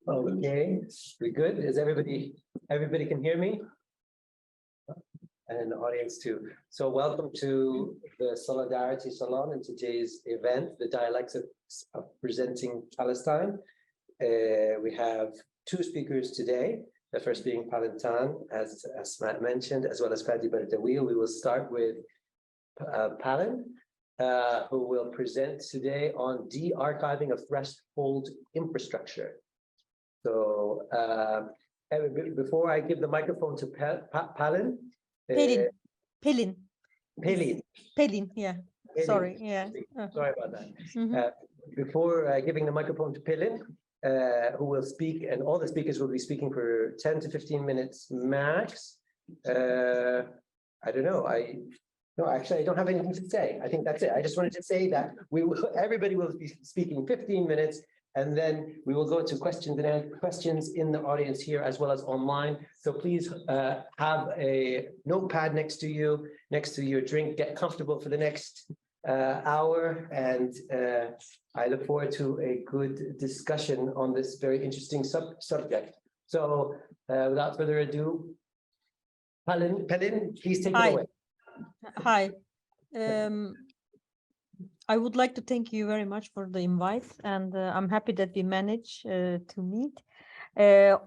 Okay, we good? Is everybody can hear me? And in the audience too. So welcome to the Solidarity Salon and today's event, the Dialectics of Presenting Palestine. We have two speakers today. The first being Palestine, as Matt mentioned, as well as Fadi Bardawil. We will start with Palin, who will present today on de-archiving of threshold infrastructure. So before I give the microphone to Palin. Pelin, yeah. Pelin. Sorry, yeah. Sorry about that. Before giving the microphone to Pelin, who will speak, and all the speakers will be speaking for 10 to 15 minutes max. I don't know. No, actually, I don't have anything to say. I think that's it. I just wanted to say that everybody will be speaking 15 minutes, and then we will go to questions in the audience here as well as online. So please have a notepad next to you, next to your drink. Get comfortable for the next hour, and I look forward to a good discussion on this very interesting subject. So without further ado, Pelin, please take it away. Hi. I would like to thank you very much for the invite, and I'm happy that we managed to meet,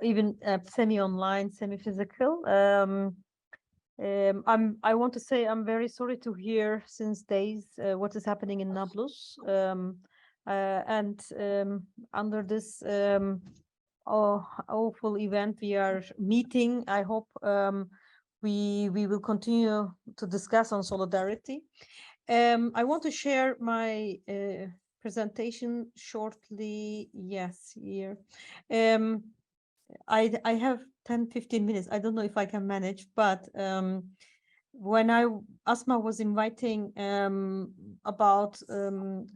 even semi-online, semi-physical. I want to say I'm very sorry to hear since days what is happening in Nablus, and under this awful event we are meeting. I hope we will continue to discuss on solidarity. I want to share my presentation shortly. Yes, here. I have 10-15 minutes. I don't know if I can manage, but when Asma was inviting about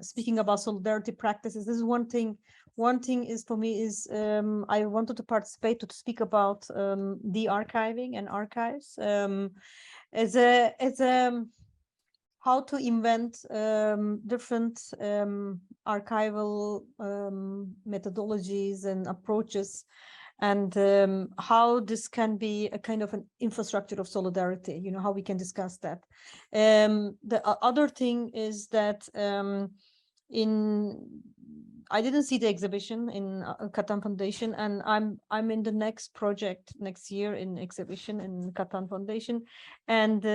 speaking about solidarity practices, this is one thing. One thing is for me is I wanted to participate to speak about the archiving and archives as a how to invent different archival methodologies and approaches, and how this can be a kind of an infrastructure of solidarity, you know, how we can discuss that. The other thing is that I didn't see the exhibition in Katan Foundation, and I'm in the next project next year in exhibition in Katan Foundation, and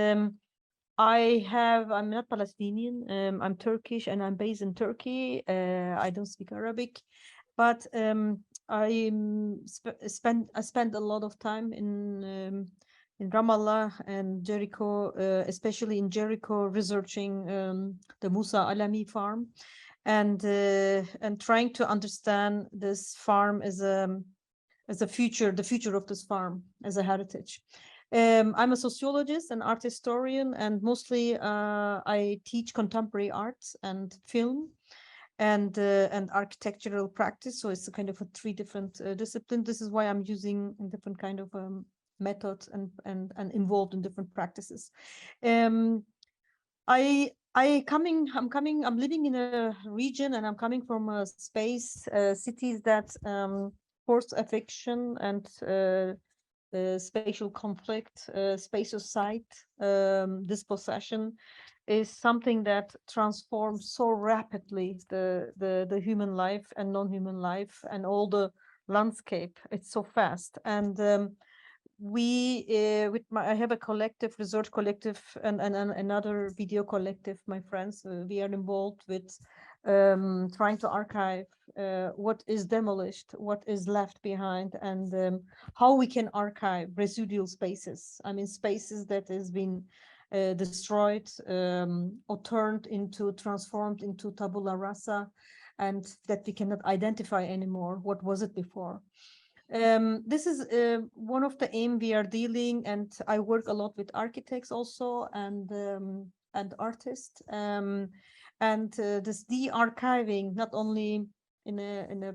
I'm not Palestinian, I'm Turkish, and I'm based in Turkey. I don't speak Arabic, but I spent a lot of time in Ramallah and Jericho, especially in Jericho, researching the Musa Alami farm, and trying to understand this farm as a future, the future of this farm as a heritage. I'm a sociologist and art historian, and mostly I teach contemporary arts and film and architectural practice. So it's a kind of a three different disciplines. This is why I'm using different kind of methods and involved in different practices. I'm living in a region, and I'm coming from a space, cities that force eviction and spatial conflict, spatial site, dispossession is something that transforms so rapidly the human life and non-human life and all the landscape. It's so fast, and I have a collective, research collective, and another video collective, my friends. We are involved with trying to archive what is demolished, what is left behind, and how we can archive residual spaces. I mean, spaces that has been destroyed or transformed into tabula rasa, and that we cannot identify anymore. What was it before? This is one of the aim we are dealing, and I work a lot with architects also and artists. And this de-archiving, not only in a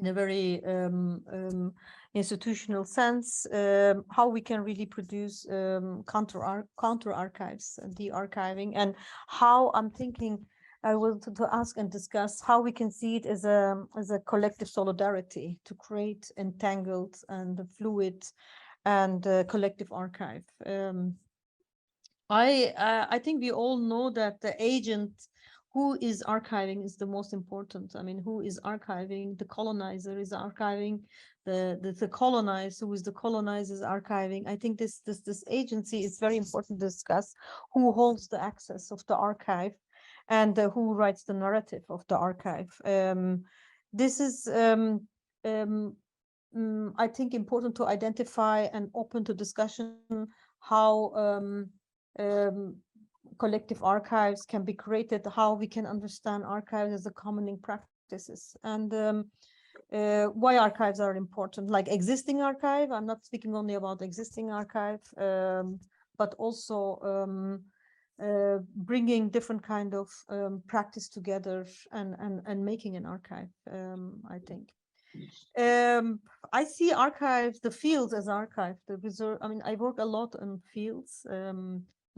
very institutional sense, how we can really produce counter archives and de-archiving, and how I'm thinking I wanted to ask and discuss how we can see it as a collective solidarity to create entangled and fluid and collective archive. I think we all know that the agent who is archiving is the most important. I mean, who is archiving? The colonizer is archiving. The colonized, who is the colonizer, is archiving. I think this agency is very important to discuss. Who holds the access of the archive, and who writes the narrative of the archive? This is I think important to identify and open to discussion how collective archives can be created, how we can understand archives as a commoning practices, and why archives are important, like existing archive. I'm not speaking only about existing archive, but also bringing different kind of practice together and making an archive, I think. I see archives, the fields as archive, the reserve. I mean, I work a lot on fields,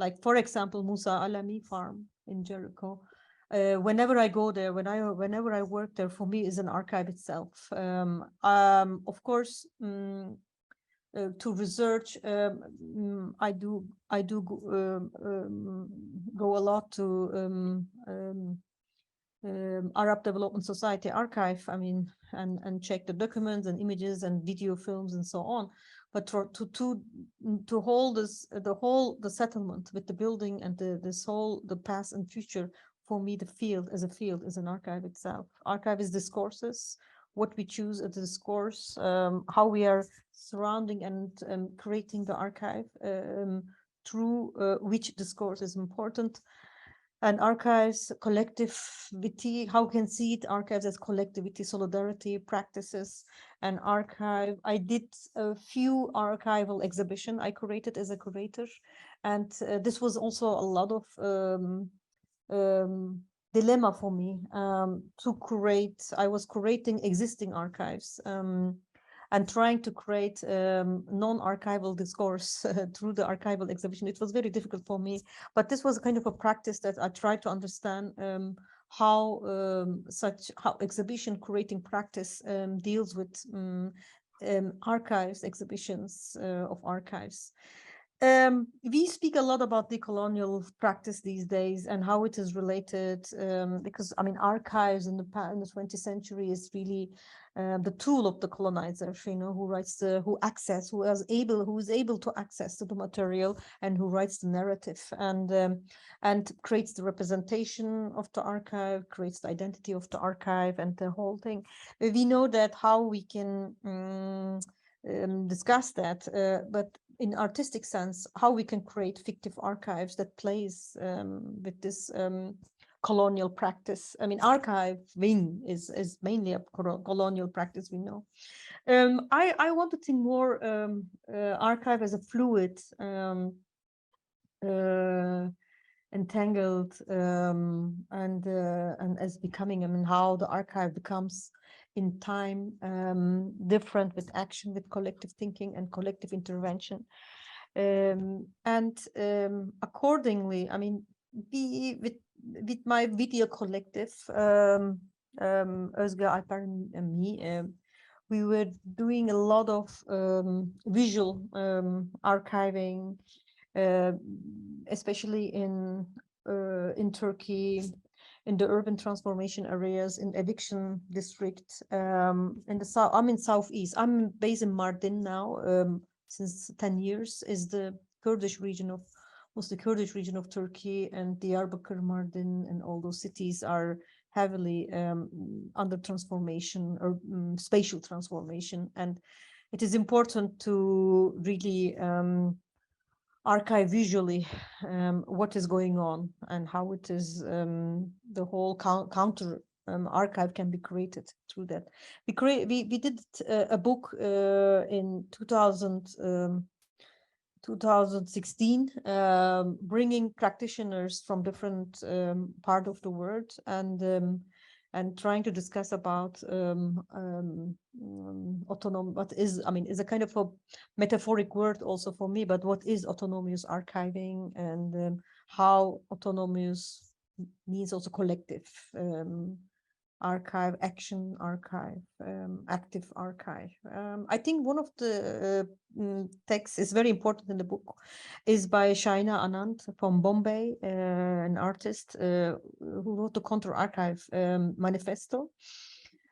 like, for example, Musa Alami farm in Jericho. Whenever I go there, whenever I work there, for me is an archive itself. Of course, to research, I do go a lot to Arab Development Society archive. I mean, and check the documents and images and video films and so on. But to hold the settlement with the building and the past and future, for me, the field is an archive itself. Archive is discourses, what we choose as a discourse, how we are surrounding and creating the archive, through which discourse is important. And archives, collectivity, how can see it, archives as collectivity, solidarity, practices, and archive. I did a few archival exhibition I curated as a curator, and this was also a lot of dilemma for me to curate. I was curating existing archives and trying to create non-archival discourse through the archival exhibition. It was very difficult for me, but this was kind of a practice that I tried to understand how exhibition curating practice deals with archives, exhibitions of archives. We speak a lot about decolonial practice these days and how it is related, because I mean, archives in the 20th century is really the tool of the colonizer, you know, who is able to access to the material and who writes the narrative and creates the representation of the archive, creates the identity of the archive and the whole thing. We know that how we can discuss that, but in artistic sense, how we can create fictive archives that plays with this colonial practice. I mean, archiving is mainly a colonial practice, we know. I want to think more archive as a fluid, entangled, and as becoming, I mean, how the archive becomes in time different with action, with collective thinking and collective intervention. Accordingly, I mean, with my video collective, Özge, Alper, and me, we were doing a lot of visual archiving, especially in Turkey, in the urban transformation areas, in eviction district, in the south. I'm in southeast. I'm based in Mardin now since 10 years. Is the Kurdish region of mostly Kurdish region of Turkey, and Diyarbakir, Mardin, and all those cities are heavily under transformation or spatial transformation, and it is important to really archive visually what is going on and how it is the whole counter archive can be created through that. We did a book in 2016, bringing practitioners from different part of the world and trying to discuss about autonomous. What is, I mean, is a kind of a metaphoric word also for me, but what is autonomous archiving, and how autonomous means also collective archive, action archive, active archive. I think one of the texts is very important in the book is by Shaina Anand from Bombay, an artist who wrote the Counter Archive manifesto.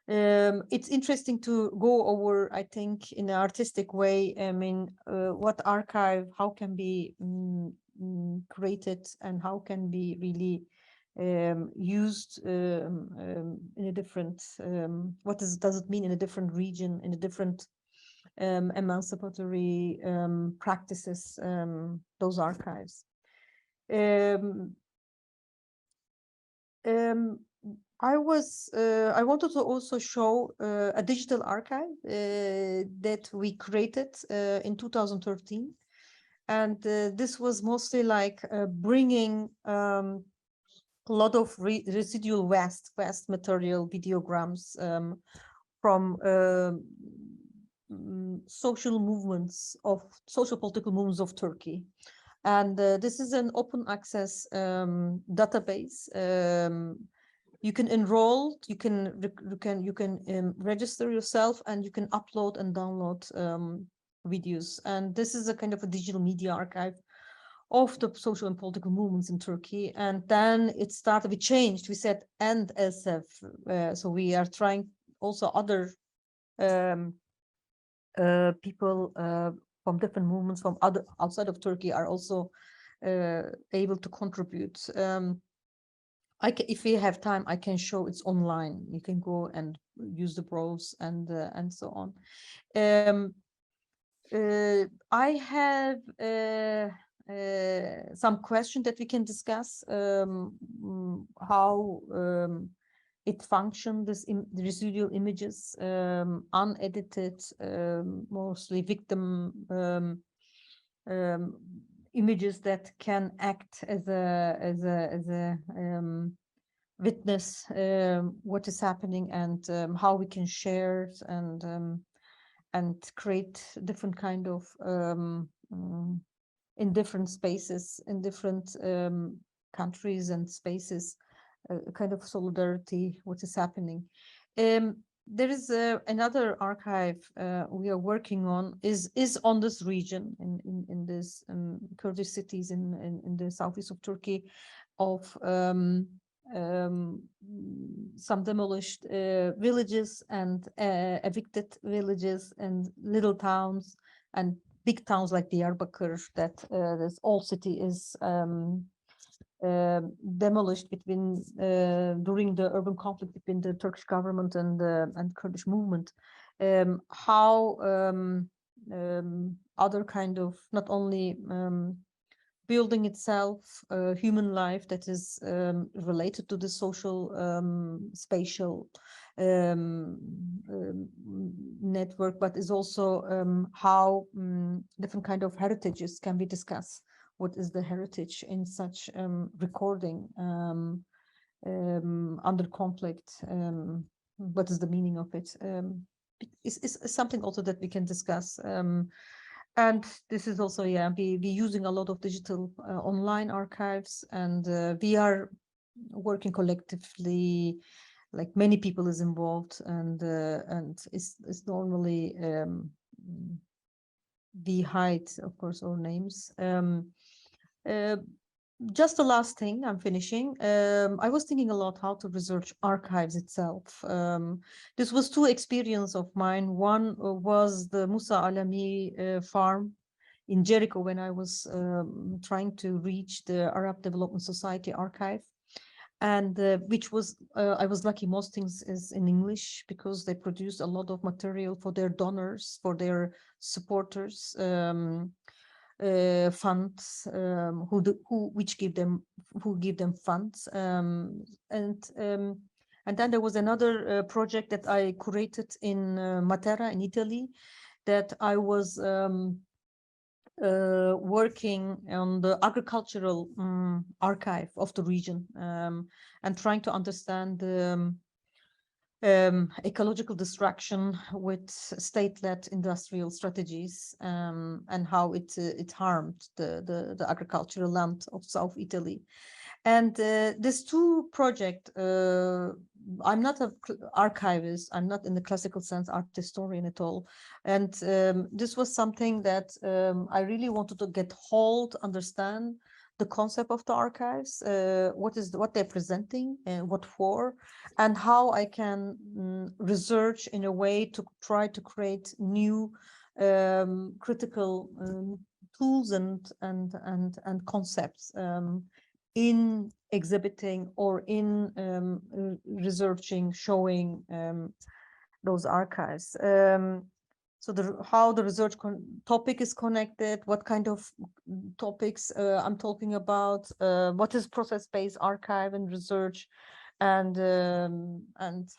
It's interesting to go over, I think, in an artistic way, I mean, what archive, how can be created and how can be really used in a different, what does it mean in a different region, in a different emancipatory practices, those archives. I wanted to also show a digital archive that we created in 2013. And this was mostly like bringing a lot of residual waste material, videograms from social movements of social political movements of Turkey. And this is an open access database. You can enroll, you can register yourself, and you can upload and download videos. And this is a kind of a digital media archive of the social and political movements in Turkey. And then it started, we changed, we said, and SF. So we are trying also other people from different movements from other outside of Turkey are also able to contribute. If we have time, I can show it's online. You can go and use the browse and so on. I have some questions that we can discuss. How it functioned, the residual images, unedited, mostly victim images that can act as a witness what is happening, and how we can share and create different kind of in different spaces, in different countries and spaces, kind of solidarity, what is happening. There is another archive we are working on is on this region in this Kurdish cities in the southeast of Turkey, of some demolished villages and evicted villages and little towns and big towns like Diyarbakir, that this old city is demolished between during the urban conflict between the Turkish government and Kurdish movement. How other kind of, not only building itself, human life that is related to the social spatial network, but is also how different kind of heritages can be discussed. What is the heritage in such recording under conflict? What is the meaning of it? It's something also that we can discuss. And this is also, yeah, we using a lot of digital online archives, and we are working collectively, like many people is involved, and it's normally we hide, of course, our names. Just the last thing, I'm finishing. I was thinking a lot how to research archives itself. This was two experiences of mine. One was the Musa Alami farm in Jericho, when I was trying to reach the Arab Development Society archive. And which was, I was lucky, most things is in English, because they produced a lot of material for their donors, for their supporters, funds, who give them funds, and then there was another project that I curated in Matera in Italy, that I was working on the agricultural archive of the region, and trying to understand the ecological destruction with state-led industrial strategies, and how it harmed the agricultural land of South Italy. And this two project, I'm not an archivist, I'm not in the classical sense art historian at all. And this was something that I really wanted to get hold, understand the concept of the archives, what they're presenting and what for, and how I can research in a way to try to create new critical tools and concepts in exhibiting or in researching, showing those archives. So how the research topic is connected, what kind of topics I'm talking about, what is process-based archive and research, and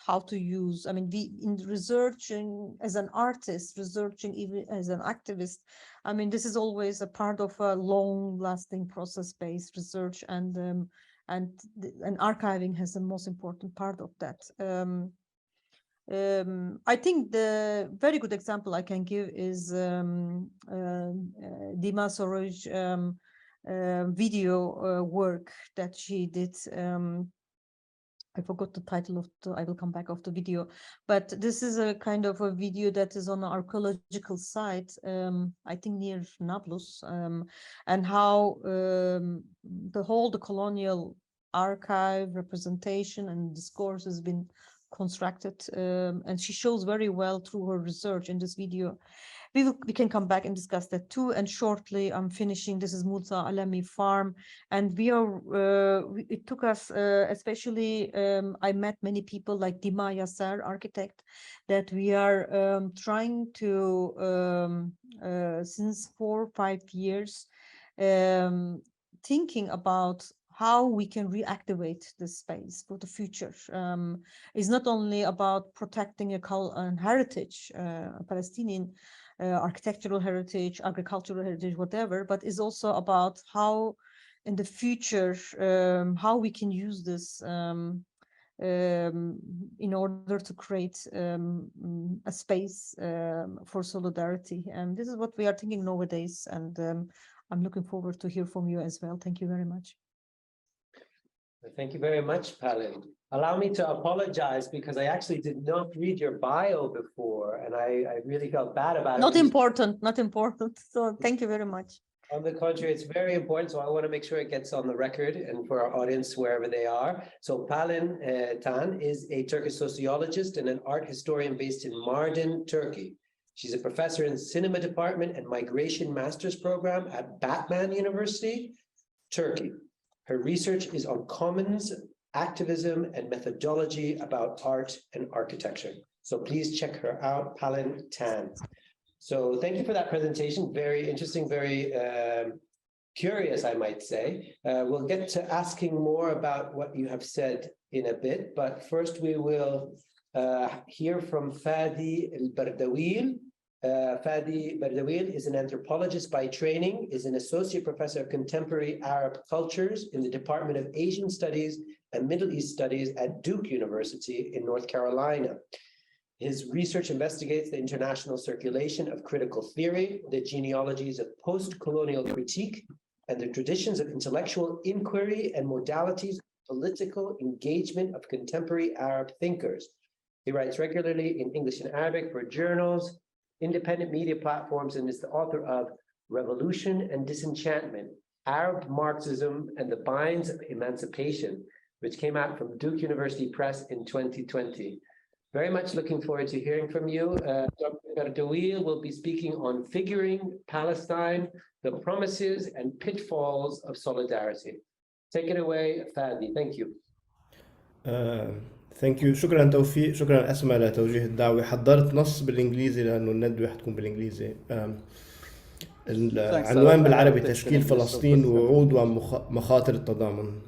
how to use. I mean, in researching as an artist, researching even as an activist, I mean, this is always a part of a long-lasting process-based research, and archiving has the most important part of that. I think the very good example I can give is Dima Soroj's video work that she did. I forgot the title of I will come back of the video, but this is a kind of a video that is on an archaeological site, I think near Nablus, and how the whole decolonial archive representation and discourse has been constructed, and she shows very well through her research in this video. We can come back and discuss that too. And shortly, I'm finishing. This is Musa Alami Farm, and we are. It took us, especially. I met many people like Dima Yasser, architect, that we are trying to since 4 or 5 years, thinking about how we can reactivate this space for the future. It's not only about protecting a heritage, Palestinian architectural heritage, agricultural heritage, whatever, but it's also about how in the future, how we can use this in order to create a space for solidarity. And this is what we are thinking nowadays. And I'm looking forward to hear from you as well. Thank you very much. Thank you very much, Palin. Allow me to apologize because I actually did not read your bio before, and I really felt bad about it. Not important. So thank you very much. On the contrary, it's very important. So I want to make sure it gets on the record and for our audience, wherever they are. So Palin Tan is a Turkish sociologist and an art historian based in Mardin, Turkey. She's a professor in cinema department and migration master's program at Batman University, Turkey. Her research is on commons, activism, and methodology about art and architecture. So please check her out, Palin Tan. So thank you for that presentation. Very interesting, very curious, I might say. We'll get to asking more about what you have said in a bit, but first we will hear from Fadi El-Bardawil. Fadi Bardawil is an anthropologist by training, is an associate professor of contemporary Arab cultures in the Department of Asian Studies and Middle East Studies at Duke University in North Carolina. His research investigates the international circulation of critical theory, the genealogies of post-colonial critique, and the traditions of intellectual inquiry and modalities of political engagement of contemporary Arab thinkers. He writes regularly in English and Arabic for journals, independent media platforms, and is the author of Revolution and Disenchantment, Arab Marxism and the Binds of Emancipation, which came out from Duke University Press in 2020. Very much looking forward to hearing from you. Dr. Bardawil will be speaking on figuring Palestine, the promises and pitfalls of solidarity. Take it away, Fadi. Thank you. ثانك يو. شكرا توفيق، شكرا أسماء لتوجيه الدعوة. حضرت نص بالإنجليزي لأنه الندوة حتكون بالإنجليزي. العنوان بالعربي تشكيل فلسطين وعود ومخاطر التضامن.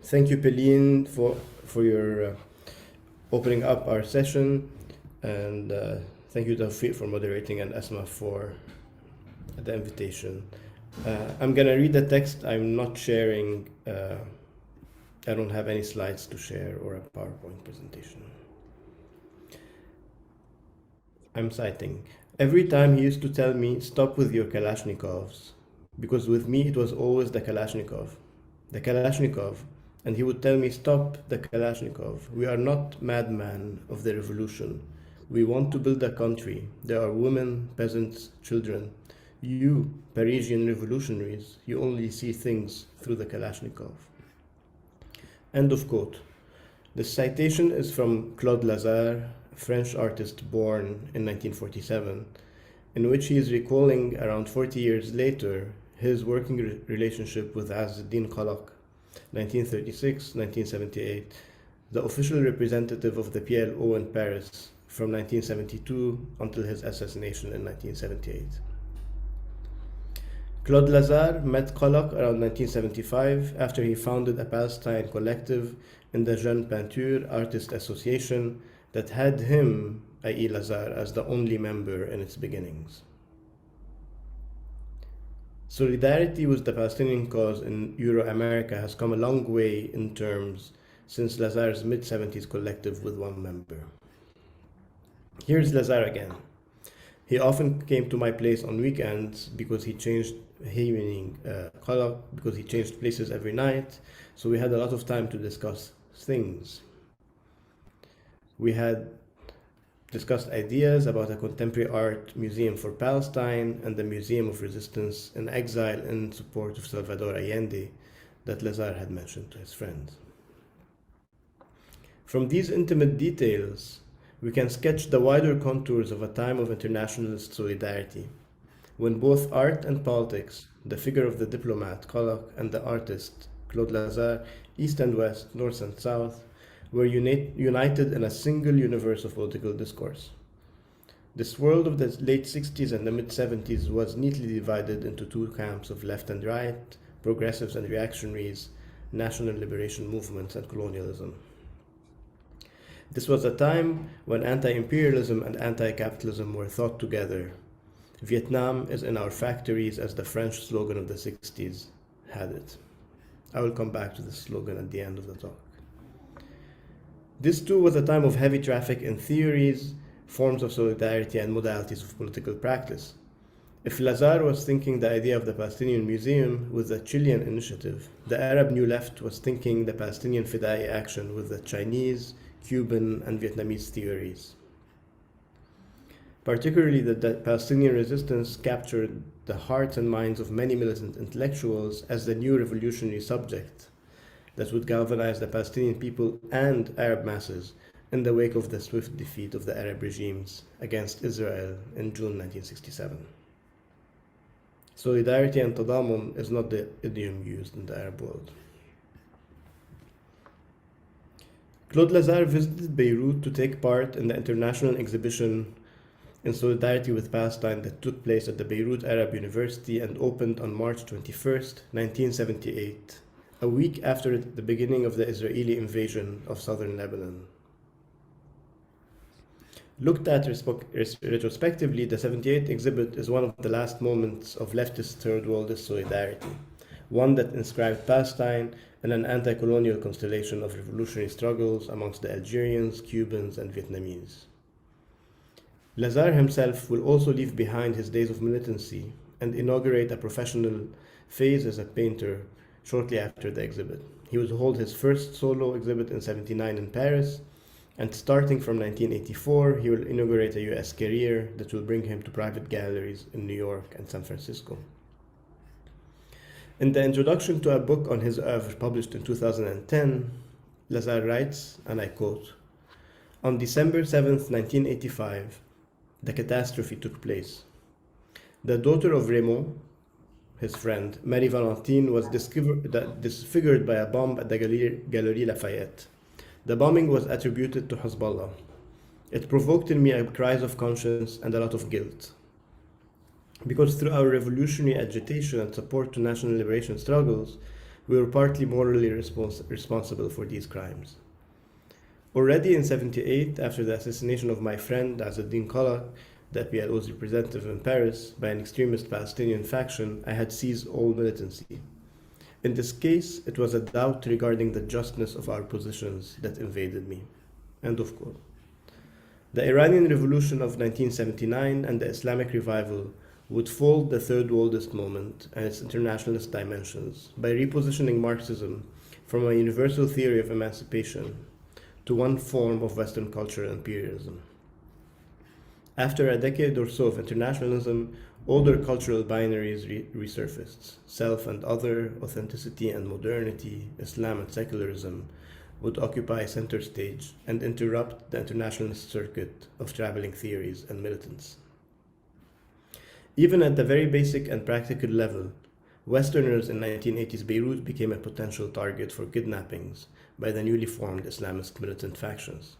Thank you, Pauline, for your opening up our session, and thank you, Tawfiq, for moderating, and Asma for the invitation. I'm gonna read the text. I'm not sharing. I don't have any slides to share or a PowerPoint presentation. I'm citing. Every time he used to tell me, stop with your Kalashnikovs, because with me it was always the Kalashnikov. the Kalashnikov, and he would tell me, "Stop the Kalashnikov. We are not madmen of the revolution. We want to build a country. There are women, peasants, children. You, Parisian revolutionaries, you only see things through the Kalashnikov." End of quote. The citation is from Claude Lazare, a French artist born in 1947, in which he is recalling around 40 years later his working relationship with Azzeddin Qalaq, 1936-1978, the official representative of the PLO in Paris from 1972 until his assassination in 1978. Claude Lazare met Qalaq around 1975 after he founded a Palestine collective in the Jeune Peinture Artist Association that had him, i.e. Lazare, as the only member in its beginnings. Solidarity with the Palestinian cause in Euro-America has come a long way in terms since Lazare's mid-70s collective with one member. Here's Lazare again. He often came to my place on weekends because he changed, because he changed places every night, so we had a lot of time to discuss things. We had discussed ideas about a contemporary art museum for Palestine and the Museum of Resistance in Exile in support of Salvador Allende that Lazare had mentioned to his friends. From these intimate details, we can sketch the wider contours of a time of internationalist solidarity, when both art and politics, the figure of the diplomat Qalaq and the artist Claude Lazare, East and West, North and South, were united in a single universe of political discourse. This world of the late 60s and the mid-70s was neatly divided into two camps of left and right, progressives and reactionaries, national liberation movements and colonialism. This was a time when anti-imperialism and anti-capitalism were thought together. Vietnam is in our factories, as the French slogan of the 60s had it. I will come back to this slogan at the end of the talk. This too was a time of heavy traffic in theories, forms of solidarity, and modalities of political practice. If Lazare was thinking the idea of the Palestinian Museum with the Chilean initiative, the Arab New Left was thinking the Palestinian Fidai action with the Chinese, Cuban, and Vietnamese theories. Particularly, the Palestinian resistance captured the hearts and minds of many militant intellectuals as the new revolutionary subject that would galvanize the Palestinian people and Arab masses in the wake of the swift defeat of the Arab regimes against Israel in June 1967. Solidarity and tadamun is not the idiom used in the Arab world. Claude Lazare visited Beirut to take part in the international exhibition in solidarity with Palestine that took place at the Beirut Arab University and opened on March 21st, 1978, a week after the beginning of the Israeli invasion of southern Lebanon. Looked at retrospectively, the 78 exhibit is one of the last moments of leftist third worldist solidarity, one that inscribed Palestine in an anti-colonial constellation of revolutionary struggles amongst the Algerians, Cubans, and Vietnamese. Lazare himself will also leave behind his days of militancy and inaugurate a professional phase as a painter shortly after the exhibit. He would hold his first solo exhibit in '79 in Paris, and starting from 1984, he will inaugurate a US career that will bring him to private galleries in New York and San Francisco. In the introduction to a book on his oeuvre published in 2010, Lazare writes, and I quote, "On December 7th, 1985, the catastrophe took place. The daughter of Raymond, his friend, Marie Valentine, was disfigured by a bomb at the Galerie Lafayette. The bombing was attributed to Hezbollah. It provoked in me a cries of conscience and a lot of guilt. Because through our revolutionary agitation and support to national liberation struggles, we were partly morally responsible for these crimes. Already in '78, after the assassination of my friend Azzeddin Qalaq, the PLO's representative in Paris, by an extremist Palestinian faction, I had ceased all militancy. In this case, it was a doubt regarding the justness of our positions that invaded me." End of quote. The Iranian Revolution of 1979 and the Islamic Revival would fold the third worldist moment and its internationalist dimensions by repositioning Marxism from a universal theory of emancipation to one form of Western cultural imperialism. After a decade or so of internationalism, older cultural binaries resurfaced. Self and other, authenticity and modernity, Islam and secularism would occupy center stage and interrupt the internationalist circuit of traveling theories and militants. Even at the very basic and practical level, Westerners in 1980s Beirut became a potential target for kidnappings by the newly formed Islamist militant factions.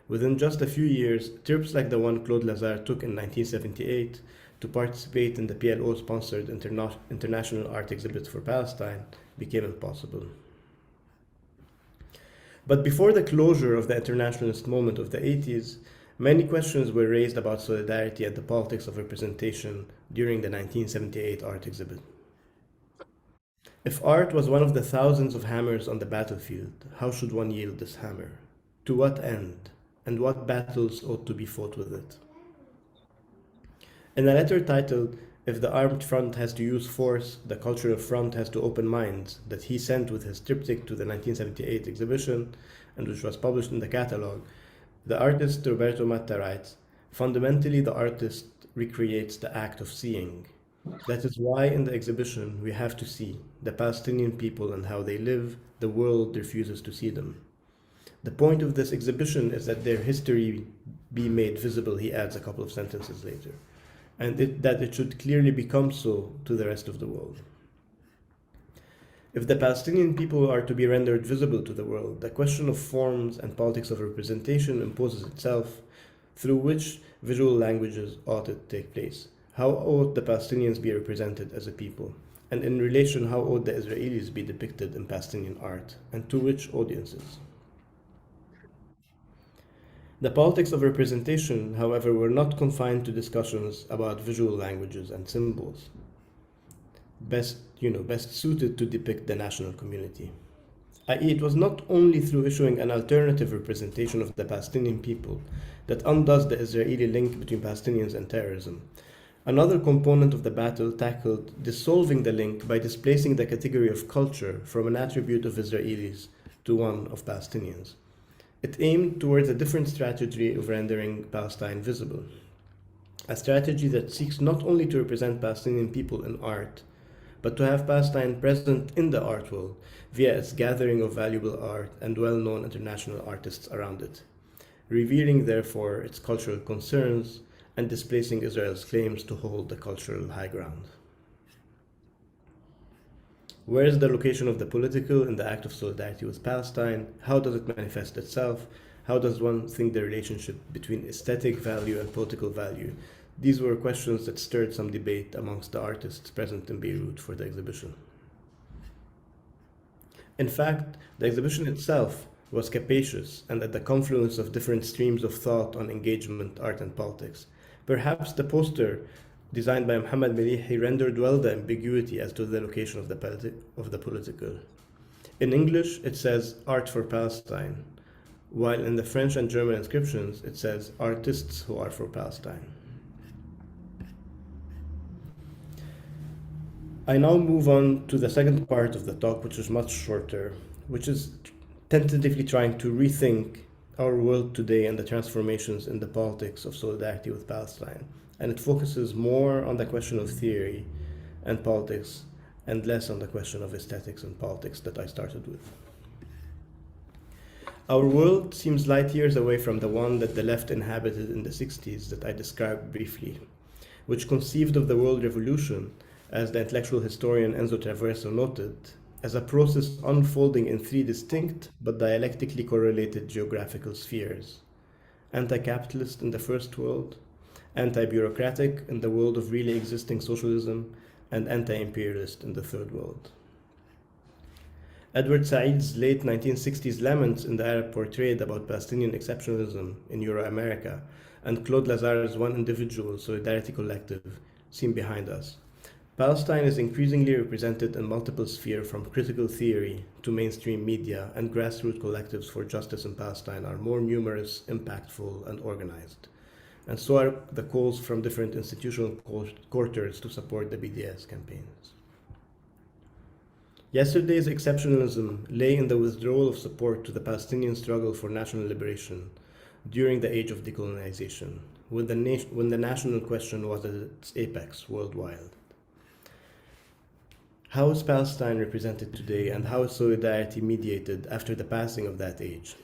Within just a few years, trips like the one Claude Lazare took in 1978 to participate in the PLO-sponsored International Art Exhibit for Palestine became impossible. But before the closure of the internationalist moment of the 80s, many questions were raised about solidarity and the politics of representation during the 1978 art exhibit. If art was one of the thousands of hammers on the battlefield, how should one yield this hammer? To what end? And what battles ought to be fought with it? In a letter titled, "If the Armed Front Has to Use Force, the Cultural Front Has to Open Minds," that he sent with his triptych to the 1978 exhibition, and which was published in the catalog, the artist Roberto Matta writes, "Fundamentally, the artist recreates the act of seeing. That is why in the exhibition we have to see the Palestinian people and how they live. The world refuses to see them. The point of this exhibition is that their history be made visible," he adds a couple of sentences later, "and that it should clearly become so to the rest of the world." If the Palestinian people are to be rendered visible to the world, the question of forms and politics of representation imposes itself, through which visual languages ought to take place. How ought the Palestinians be represented as a people? And in relation, how ought the Israelis be depicted in Palestinian art? And to which audiences? The politics of representation, however, were not confined to discussions about visual languages and symbols, best suited to depict the national community. I.e., it was not only through issuing an alternative representation of the Palestinian people that undoes the Israeli link between Palestinians and terrorism. Another component of the battle tackled dissolving the link by displacing the category of culture from an attribute of Israelis to one of Palestinians. It aimed towards a different strategy of rendering Palestine visible, a strategy that seeks not only to represent Palestinian people in art, but to have Palestine present in the art world via its gathering of valuable art and well-known international artists around it, revealing therefore its cultural concerns and displacing Israel's claims to hold the cultural high ground. Where is the location of the political in the act of solidarity with Palestine? How does it manifest itself? How does one think the relationship between aesthetic value and political value? These were questions that stirred some debate amongst the artists present in Beirut for the exhibition. In fact, the exhibition itself was capacious and at the confluence of different streams of thought on engagement, art, and politics. Perhaps the poster designed by Mohammed Melihi rendered well the ambiguity as to the location of the political. In English, it says Art for Palestine, while in the French and German inscriptions, it says Artists who are for Palestine. I now move on to the second part of the talk, which is much shorter, which is tentatively trying to rethink our world today and the transformations in the politics of solidarity with Palestine. And it focuses more on the question of theory and politics and less on the question of aesthetics and politics that I started with. Our world seems light years away from the one that the left inhabited in the 60s that I described briefly, which conceived of the world revolution, as the intellectual historian Enzo Traverso noted, as a process unfolding in three distinct but dialectically correlated geographical spheres: anti-capitalist in the first world, anti-bureaucratic in the world of really existing socialism, and anti-imperialist in the third world. Edward Said's late 1960s laments in the Arab portrayed about Palestinian exceptionalism in Euro-America and Claude Lazare's One Individual Solidarity Collective seem behind us. Palestine is increasingly represented in multiple spheres, from critical theory to mainstream media, and grassroots collectives for justice in Palestine are more numerous, impactful, and organized. and so are the calls from different institutional quarters to support the BDS campaigns. Yesterday's exceptionalism lay in the withdrawal of support to the Palestinian struggle for national liberation during the age of decolonization, when the national question was at its apex worldwide. How is Palestine represented today, and how is solidarity mediated after the passing of that age?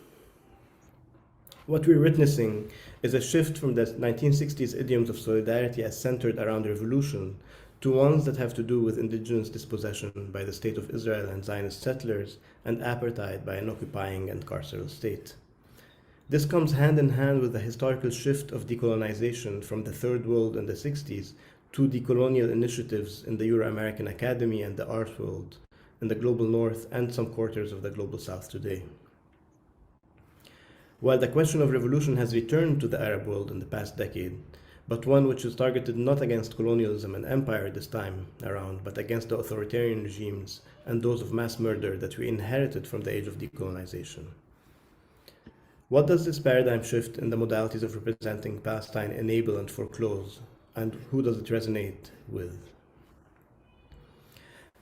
What we're witnessing is a shift from the 1960s idioms of solidarity as centered around revolution to ones that have to do with indigenous dispossession by the State of Israel and Zionist settlers, and apartheid by an occupying and carceral state. This comes hand in hand with the historical shift of decolonization from the Third World in the 60s to decolonial initiatives in the Euro-American Academy and the art world, in the global North and some quarters of the global South today. While the question of revolution has returned to the Arab world in the past decade, but one which is targeted not against colonialism and empire this time around, but against the authoritarian regimes and those of mass murder that we inherited from the age of decolonization. What does this paradigm shift in the modalities of representing Palestine enable and foreclose, and who does it resonate with?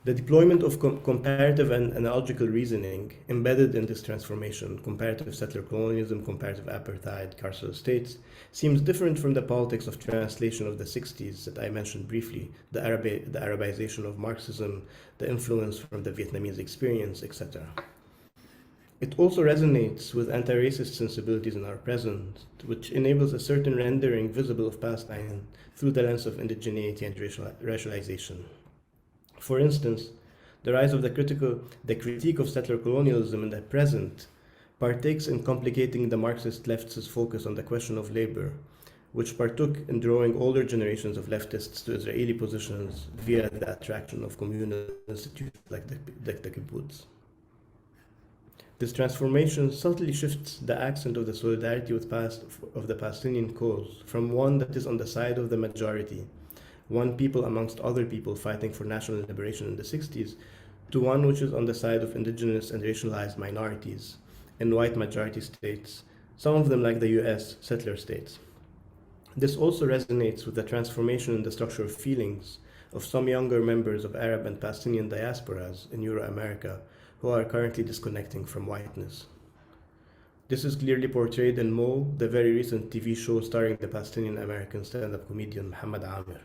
The deployment of comparative and analogical reasoning embedded in this transformation, comparative settler colonialism, comparative apartheid, carceral states, seems different from the politics of translation of the 60s that I mentioned briefly, the Arabization of Marxism, the influence from the Vietnamese experience, etc. It also resonates with anti-racist sensibilities in our present, which enables a certain rendering visible of Palestine through the lens of indigeneity and racialization. For instance, the rise of the critique of settler colonialism in the present partakes in complicating the Marxist leftist focus on the question of labor, which partook in drawing older generations of leftists to Israeli positions via the attraction of communal institutions like the kibbutz. This transformation subtly shifts the accent of the solidarity of the Palestinian cause from one that is on the side of the majority, one people amongst other people fighting for national liberation in the 60s, to one which is on the side of indigenous and racialized minorities in white majority states, some of them like the US settler states. This also resonates with the transformation in the structure of feelings of some younger members of Arab and Palestinian diasporas in Euro-America who are currently disconnecting from whiteness. This is clearly portrayed in Mo, the very recent TV show starring the Palestinian-American stand-up comedian Muhammad Amir.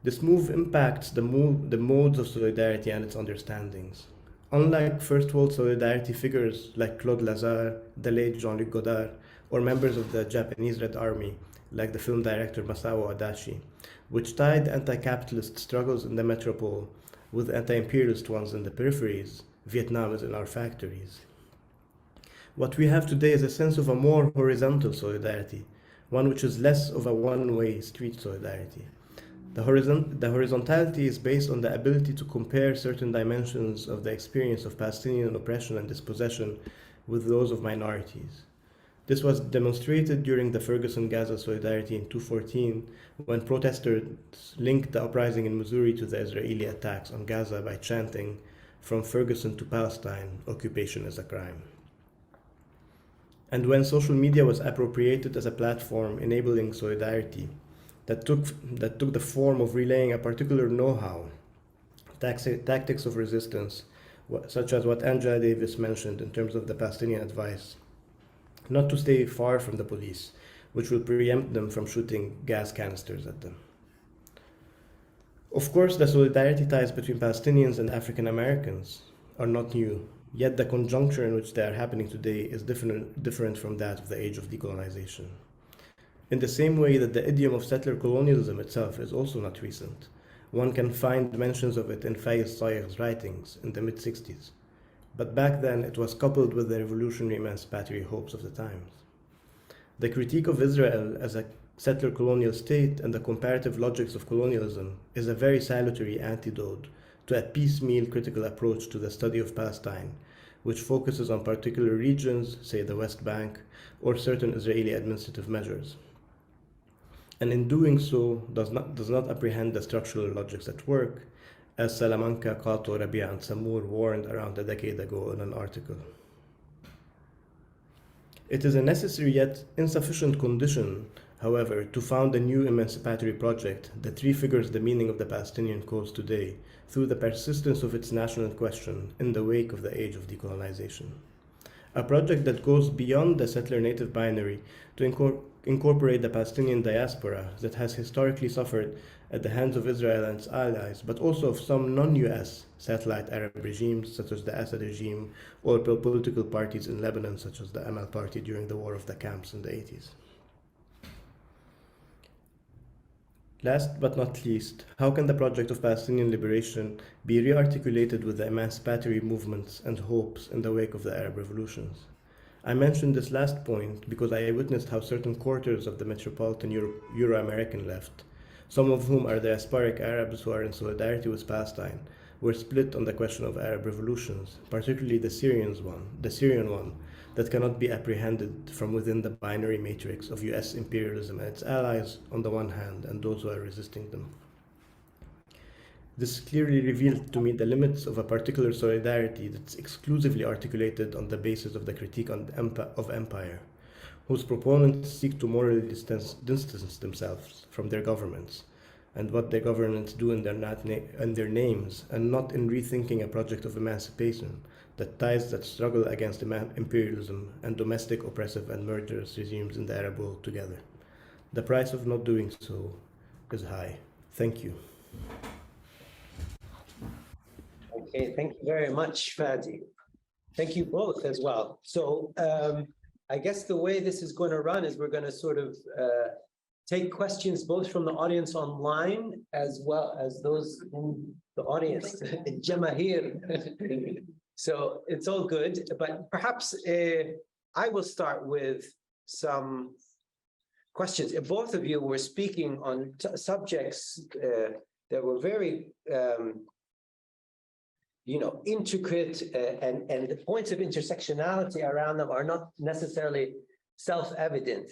This move impacts the modes of solidarity and its understandings. Unlike First World solidarity figures like Claude Lazare, the late Jean-Luc Godard, or members of the Japanese Red Army, like the film director Masao Adachi, which tied anti-capitalist struggles in the metropole with anti-imperialist ones in the peripheries, Vietnam is in our factories. What we have today is a sense of a more horizontal solidarity, one which is less of a one-way street solidarity. The horizontality is based on the ability to compare certain dimensions of the experience of Palestinian oppression and dispossession with those of minorities. This was demonstrated during the Ferguson-Gaza solidarity in 2014, when protesters linked the uprising in Missouri to the Israeli attacks on Gaza by chanting, "From Ferguson to Palestine, occupation is a crime." And when social media was appropriated as a platform enabling solidarity, that took the form of relaying a particular know-how, tactics of resistance, such as what Angela Davis mentioned in terms of the Palestinian advice, not to stay far from the police, which will preempt them from shooting gas canisters at them. Of course, the solidarity ties between Palestinians and African Americans are not new, yet the conjuncture in which they are happening today is different from that of the age of decolonization. In the same way that the idiom of settler colonialism itself is also not recent, one can find mentions of it in Fayez Sayygh's writings in the mid-60s. But back then, it was coupled with the revolutionary emancipatory hopes of the times. The critique of Israel as a settler colonial state and the comparative logics of colonialism is a very salutary antidote to a piecemeal critical approach to the study of Palestine, which focuses on particular regions, say the West Bank, or certain Israeli administrative measures. And in doing so, does not apprehend the structural logics at work, as Salamanca, Qato, Rabia, and Samur warned around a decade ago in an article. It is a necessary yet insufficient condition, however, to found a new emancipatory project that refigures the meaning of the Palestinian cause today through the persistence of its national question in the wake of the age of decolonization. A project that goes beyond the settler-native binary to incorporate the Palestinian diaspora that has historically suffered at the hands of Israel and its allies, but also of some non-US satellite Arab regimes, such as the Assad regime, or political parties in Lebanon, such as the Amal Party during the War of the Camps in the 80s. Last but not least, how can the project of Palestinian liberation be re-articulated with the emancipatory movements and hopes in the wake of the Arab revolutions? I mentioned this last point because I witnessed how certain quarters of the metropolitan Euro-American left, some of whom are diasporic Arabs who are in solidarity with Palestine, were split on the question of Arab revolutions, particularly the Syrian one, that cannot be apprehended from within the binary matrix of US imperialism and its allies on the one hand, and those who are resisting them. This clearly revealed to me the limits of a particular solidarity that's exclusively articulated on the basis of the critique of empire, whose proponents seek to morally distance themselves from their governments and what their governments do in their names, and not in rethinking a project of emancipation that ties that struggle against imperialism and domestic oppressive and murderous regimes in the Arab world together. The price of not doing so is high. Thank you. Okay, thank you very much, Fadi. Thank you both as well. So I guess the way this is going to run is we're going to sort of take questions both from the audience online as well as those in the audience, Jamahir. So it's all good, but perhaps I will start with some questions. Both of you were speaking on subjects that were very intricate, and the points of intersectionality around them are not necessarily self-evident.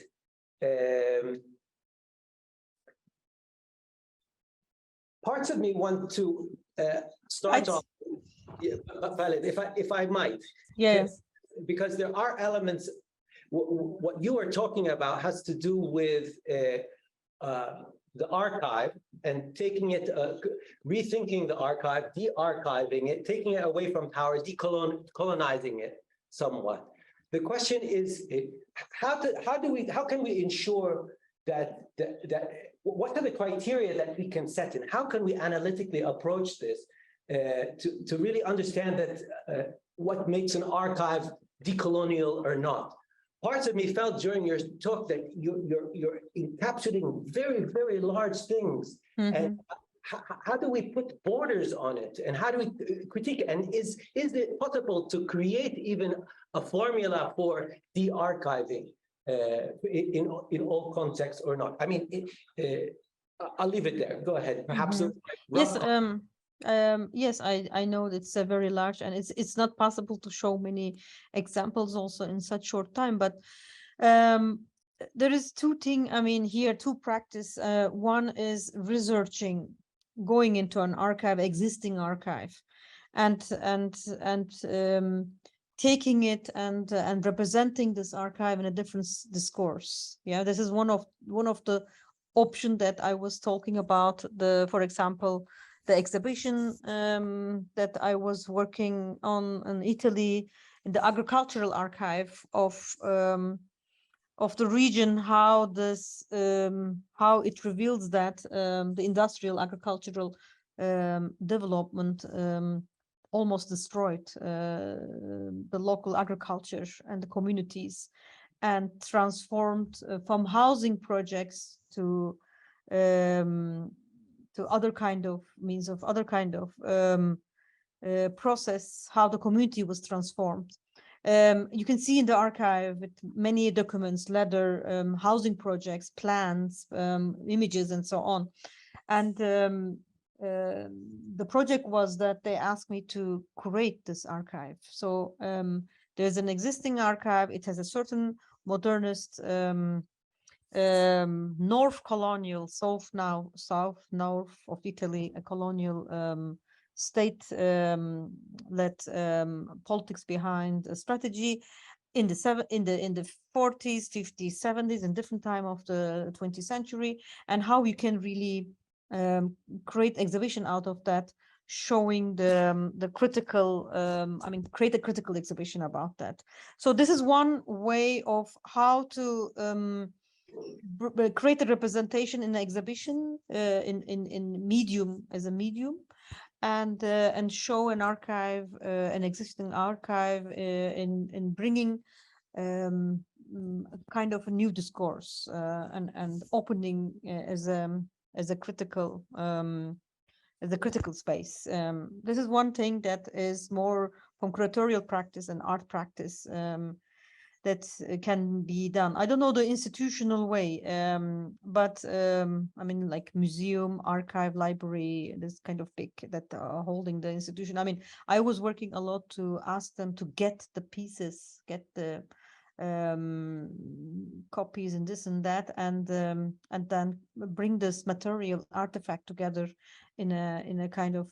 Parts of me want to start off, if I might. Yes. Because there are elements, what you are talking about has to do with the archive and taking it, rethinking the archive, de-archiving it, taking it away from power, decolonizing it somewhat. The question is, how can we ensure that what are the criteria that we can set in? How can we analytically approach this to really understand that what makes an archive decolonial or not? Parts of me felt during your talk that you're encapsulating very, very large things. Mm-hmm. And how do we put borders on it? And how do we critique it? And is it possible to create even a formula for de-archiving in all contexts or not? I mean, I'll leave it there. Go ahead. Perhaps. Mm-hmm. Yes, I know it's a very large, and it's not possible to show many examples also in such short time. But there is two things. I mean, here two practice. One is researching, going into an archive, existing archive, and taking it and representing this archive in a different discourse. Yeah, this is one of the option that I was talking about. For example, the exhibition that I was working on in Italy, in the agricultural archive of the region, how it reveals that the industrial agricultural development almost destroyed the local agriculture and the communities, and transformed from housing projects to other kind of means of other kind of process, how the community was transformed. You can see in the archive with many documents, letter, housing projects, plans, images, and so on. And the project was that they asked me to curate this archive. So there's an existing archive. It has a certain modernist North colonial, south north of Italy, a colonial state led politics behind a strategy, in the 40s, 50s, 70s, in different time of the 20th century, and how you can really create exhibition out of that, showing the critical, create a critical exhibition about that. So this is one way of how to create a representation in the exhibition in medium as a medium, and show an archive, an existing archive, in bringing kind of a new discourse, and opening as a critical space. This is one thing that is more from curatorial practice and art practice, that can be done. I don't know the institutional way, but like museum, archive, library, this kind of big that are holding the institution. I was working a lot to ask them to get the pieces, get the copies and this and that, and then bring this material artifact together in a kind of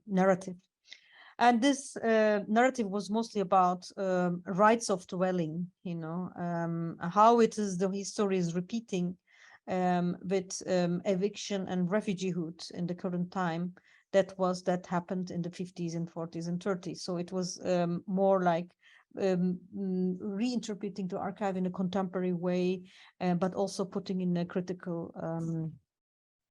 narrative. And this narrative was mostly about rights of dwelling, how it is the history is repeating with eviction and refugeehood in the current time that happened in the 50s and 40s and 30s. So it was more like reinterpreting the archive in a contemporary way, but also putting in a critical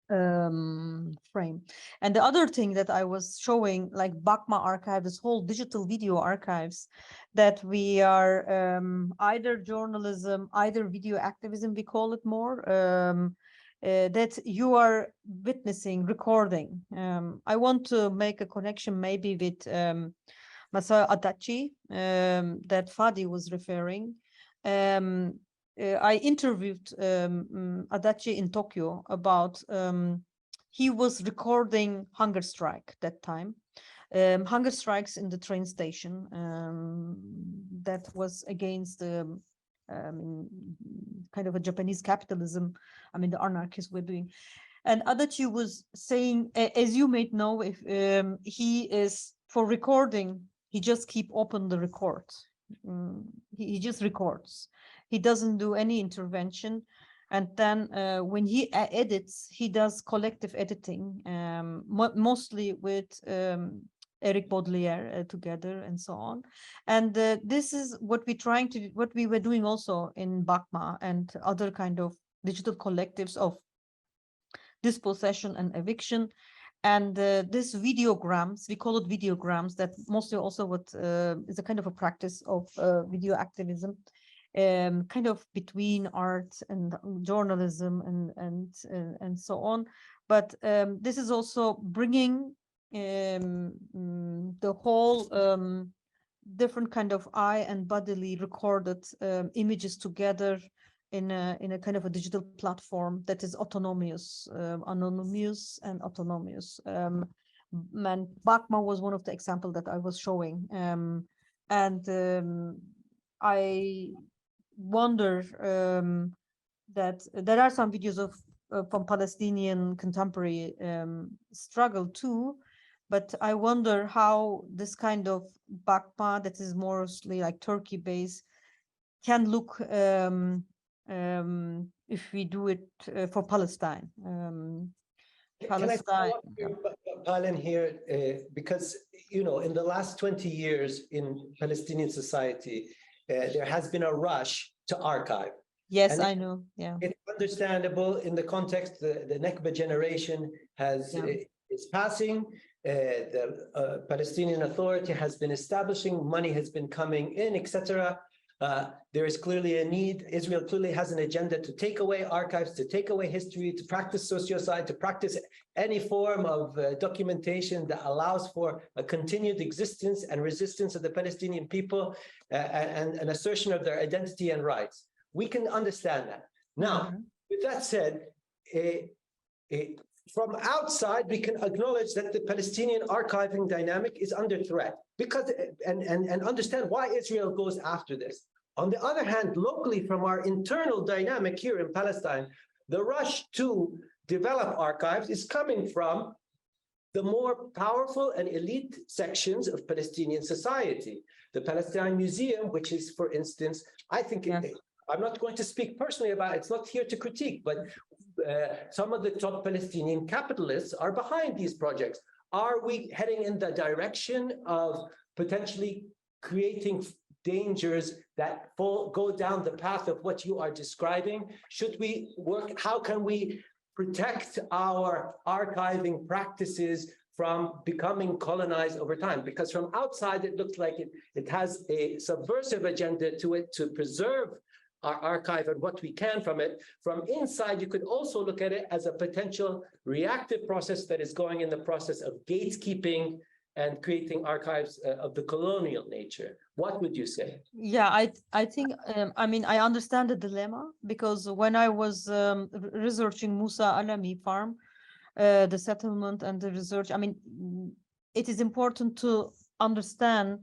frame. And the other thing that I was showing, like BACMA archive, this whole digital video archives, that we are either journalism, either video activism, we call it more, that you are witnessing, recording. I want to make a connection maybe with Masao Adachi, that Fadi was referring. I interviewed Adachi in Tokyo about, he was recording hunger strike that time, hunger strikes in the train station, that was against the kind of a Japanese capitalism, the anarchists were doing. And Adachi was saying, as you may know, if he is for recording, he just keep open the record. He just records. He doesn't do any intervention. And then when he edits, he does collective editing, mostly with Eric Baudelaire together and so on. And this is what we were doing also in BACMA and other kind of digital collectives of dispossession and eviction. And this videograms, we call it videograms, that mostly also what is a kind of a practice of video activism, kind of between art and journalism and so on. But this is also bringing the whole different kind of eye and bodily recorded images together in a kind of a digital platform that is autonomous, anonymous and autonomous. And BACMA was one of the examples that I was showing. And I wonder that there are some videos of from Palestinian contemporary struggle too, but I wonder how this kind of BACMA that is mostly like Turkey based can look if we do it for Palestine. Palestine. Can I Palin here? Because, in the last 20 years in Palestinian society, there has been a rush to archive. Yes, I know. Yeah, it's understandable in the context. The Nakba generation is passing. The Palestinian Authority has been establishing. Money has been coming in, etc. There is clearly a need. Israel clearly has an agenda to take away archives, to take away history, to practice sociocide, to practice any form of documentation that allows for a continued existence and resistance of the Palestinian people and an assertion of their identity and rights. We can understand that. Now, with that said, from outside, we can acknowledge that the Palestinian archiving dynamic is under threat because and understand why Israel goes after this. On the other hand, locally from our internal dynamic here in Palestine, the rush to develop archives is coming from the more powerful and elite sections of Palestinian society. The Palestinian Museum, which is, for instance, I think, I'm not going to speak personally about it, it's not here to critique, but some of the top Palestinian capitalists are behind these projects. Are we heading in the direction of potentially creating dangers that go down the path of what you are describing? Should we work, how can we protect our archiving practices from becoming colonized over time? Because from outside, it looks like it has a subversive agenda to it to preserve our archive and what we can from it. From inside, you could also look at it as a potential reactive process that is going in the process of gatekeeping and creating archives of the colonial nature. What would you say? Yeah, I think, I mean, I understand the dilemma, because when I was researching Musa Alami farm, the settlement and the research, I mean, it is important to understand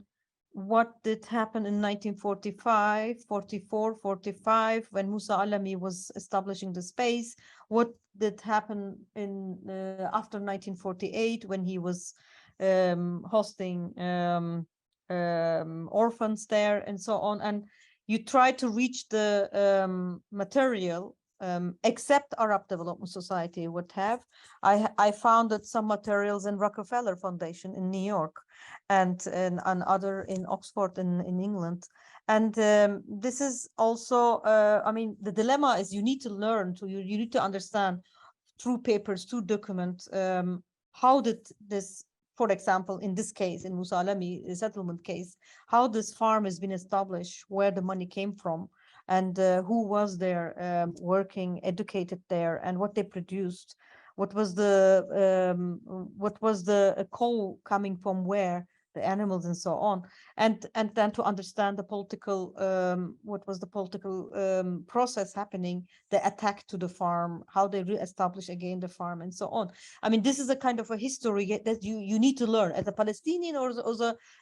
what did happen in 1945, 44, 45, when Musa Alami was establishing the space, what did happen in after 1948 when he was hosting orphans there and so on. And you try to reach the material, except Arab Development Society would have. I founded some materials in Rockefeller Foundation in New York, and other in Oxford in England. And this is also, I mean, the dilemma is you need to learn, you need to understand through papers, through documents, how did this, for example, in this case, in Musa Alami settlement case, how this farm has been established, where the money came from, and who was there working, educated there, and what they produced, what was the coal coming from where, the animals and so on, and then to understand the political, what was the political process happening, the attack to the farm, how they re-establish again the farm, and so on. I mean, this is a kind of a history that you need to learn as a Palestinian or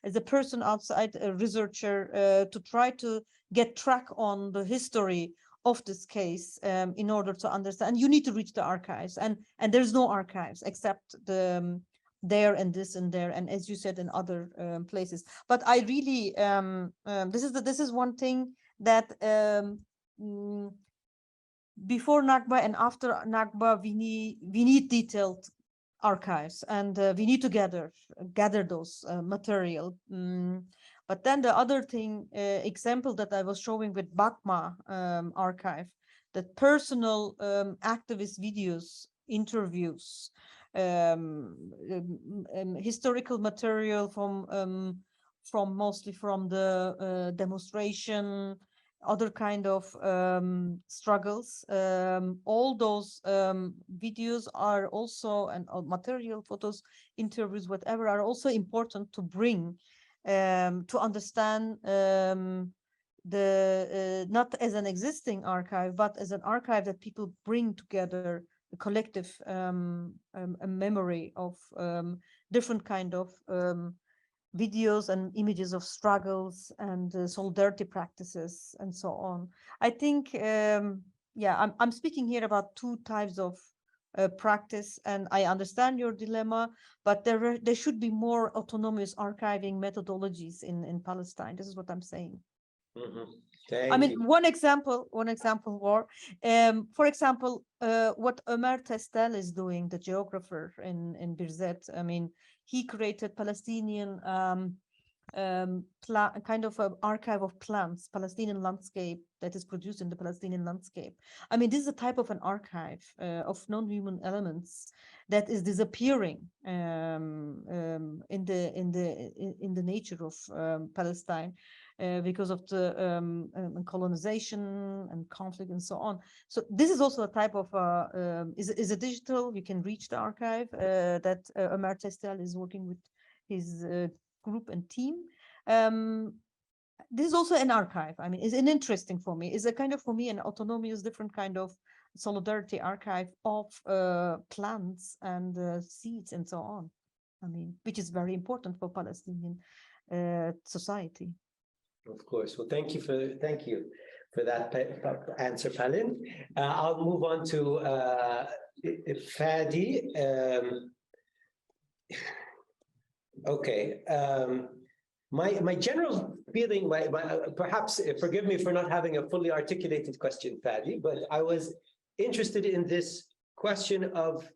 as a person outside, a researcher, to try to get track on the history of this case, in order to understand. And you need to reach the archives, and there's no archives except the there and this and there, and as you said, in other places. But I really, this is one thing that before Nakba and after Nakba, we need detailed archives, and we need to gather those material. But then the other thing, example that I was showing with Bakma archive, that personal activist videos, interviews, historical material from mostly from the demonstration, other kind of struggles. All those videos are also, and material, photos, interviews, whatever, are also important to bring, to understand the not as an existing archive, but as an archive that people bring together, a collective a memory of different kind of videos and images of struggles and solidarity practices and so on. I think, yeah, I'm speaking here about two types of practice, and I understand your dilemma, but there should be more autonomous archiving methodologies in Palestine. This is what I'm saying. Mm-hmm. I mean, one example war, for example, what Ömer Testel is doing, the geographer in Birzeit. I mean, he created Palestinian kind of an archive of plants, Palestinian landscape that is produced in the Palestinian landscape. I mean, this is a type of an archive of non-human elements that is disappearing in the nature of Palestine. Because of the colonization and conflict and so on. So this is also a type of, is a digital, you can reach the archive that Ömer Testel is working with his group and team. This is also an archive. I mean, it's an interesting for me. It's a kind of, for me, an autonomous, different kind of solidarity archive of plants and seeds and so on. I mean, which is very important for Palestinian society. Of course. Well, thank you for that answer, Palin. I'll move on to Fadi. Okay. My general feeling, perhaps forgive me for not having a fully articulated question, Fadi, but I was interested in this question of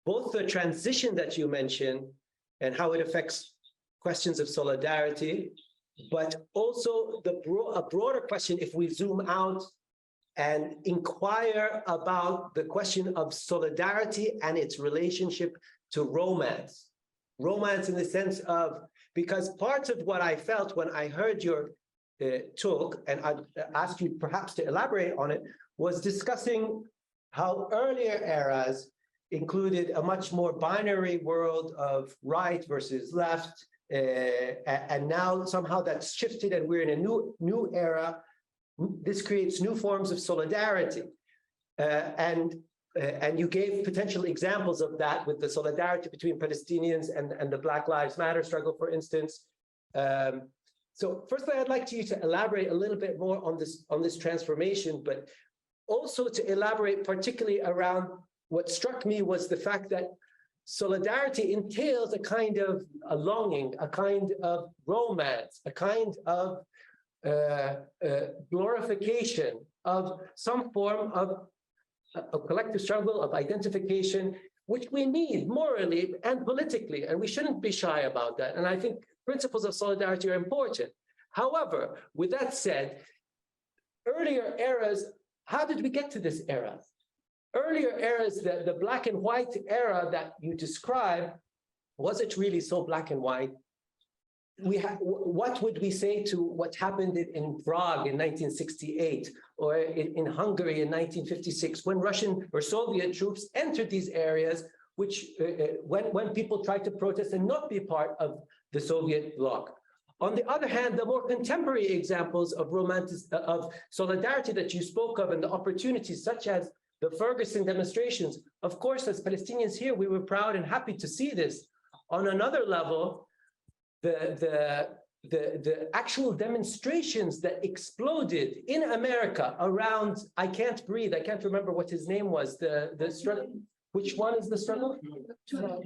both the transition that you mentioned and how it affects questions of solidarity, but also a broader question if we zoom out and inquire about the question of solidarity and its relationship to romance. Romance in the sense of, because part of what I felt when I heard your talk, and I'd ask you perhaps to elaborate on it, was discussing how earlier eras included a much more binary world of right versus left, and now somehow that's shifted and we're in a new era. This creates new forms of solidarity. And you gave potential examples of that with the solidarity between Palestinians and the Black Lives Matter struggle, for instance. So firstly, I'd like you to elaborate a little bit more on this transformation, but also to elaborate particularly around what struck me was the fact that solidarity entails a kind of a longing, a kind of romance, a kind of glorification of some form of a collective struggle, of identification, which we need morally and politically, and we shouldn't be shy about that. And I think principles of solidarity are important. However, with that said, earlier eras, how did we get to this era? Earlier eras, the black and white era that you describe, was it really so black and white? What would we say to what happened in Prague in 1968 or in Hungary in 1956 when Russian or Soviet troops entered these areas, which when people tried to protest and not be part of the Soviet bloc? On the other hand, the more contemporary examples of solidarity that you spoke of and the opportunities such as the Ferguson demonstrations, of course, as Palestinians here, we were proud and happy to see this. On another level, the actual demonstrations that exploded in America around, I can't breathe, I can't remember what his name was, the struggle. Which one is the struggle?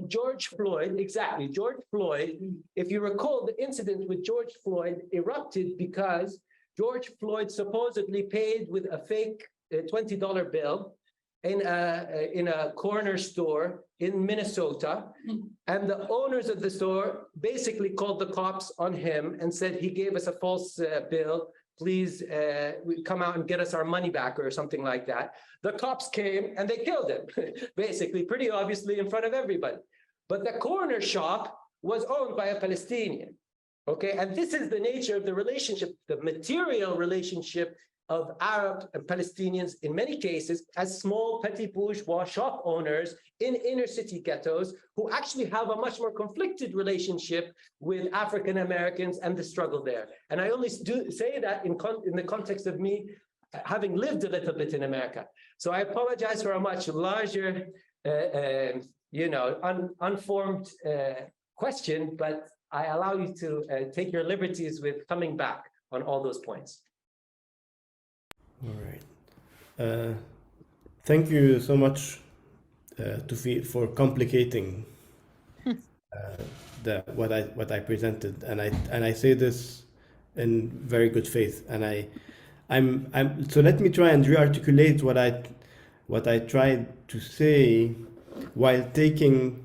George Floyd, exactly, George Floyd. If you recall, the incident with George Floyd erupted because George Floyd supposedly paid with a fake $20 bill in a corner store in Minnesota, and the owners of the store basically called the cops on him and said he gave us a false bill, please come out and get us our money back or something like that. The cops came and they killed him, basically, pretty obviously in front of everybody. But the corner shop was owned by a Palestinian, okay? And this is the nature of the relationship, the material relationship of Arab and Palestinians, in many cases, as small petty bourgeois shop owners in inner city ghettos who actually have a much more conflicted relationship with African Americans and the struggle there. And I only do say that in the context of me having lived a little bit in America. So I apologize for a much larger, unformed question, but I allow you to take your liberties with coming back on all those points. All right. Thank you so much, Tufik, for complicating what I presented, and I say this in very good faith. And so let me try and re-articulate what I tried to say while taking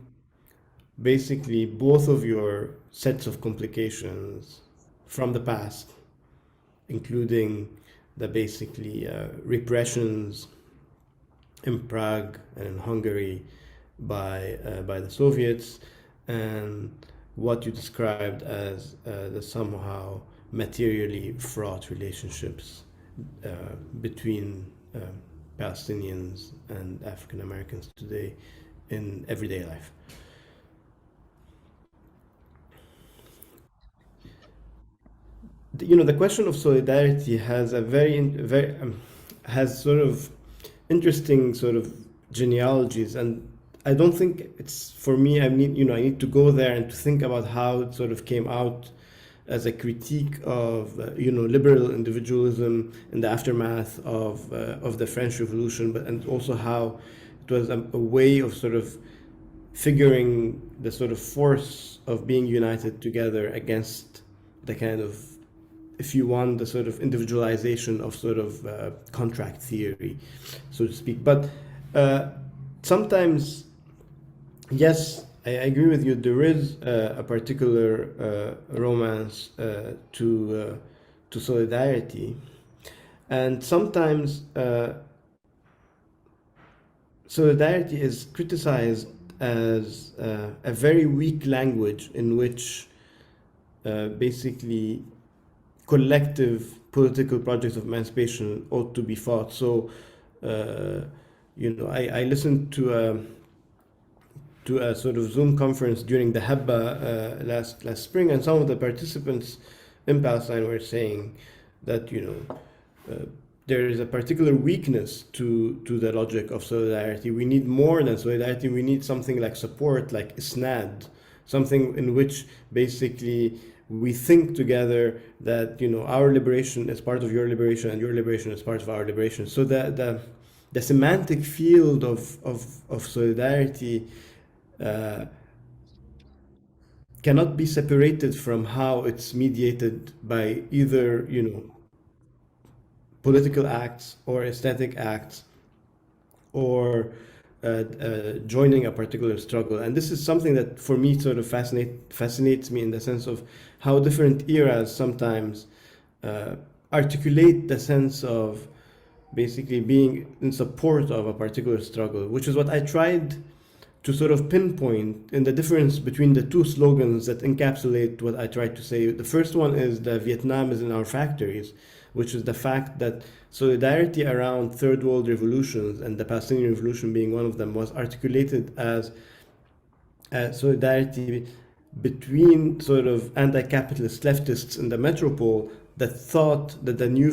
basically both of your sets of complications from the past, including the basically repressions in Prague and in Hungary by the Soviets, and what you described as the somehow materially fraught relationships between Palestinians and African Americans today in everyday life. The question of solidarity has a has sort of interesting sort of genealogies, and I don't think it's for me. I need to go there and to think about how it sort of came out as a critique of liberal individualism in the aftermath of the French Revolution, and also how it was a way of sort of figuring the sort of force of being united together against the kind of if you want, the sort of individualization of sort of contract theory, so to speak. But sometimes, yes, I agree with you. There is a particular romance to solidarity, and sometimes solidarity is criticized as a very weak language in which basically collective political projects of emancipation ought to be fought. So, I listened to a sort of Zoom conference during the Habba last spring, and some of the participants in Palestine were saying that there is a particular weakness to the logic of solidarity. We need more than solidarity. We need something like support, like isnad, something in which basically we think together that our liberation is part of your liberation and your liberation is part of our liberation. So the semantic field of solidarity cannot be separated from how it's mediated by either political acts or aesthetic acts or joining a particular struggle. And this is something that for me sort of fascinates me in the sense of how different eras sometimes articulate the sense of basically being in support of a particular struggle, which is what I tried to sort of pinpoint in the difference between the two slogans that encapsulate what I tried to say. The first one is the Vietnam is in our factories, which is the fact that solidarity around third world revolutions, and the Palestinian revolution being one of them, was articulated as solidarity between sort of anti-capitalist leftists in the metropole that thought that the new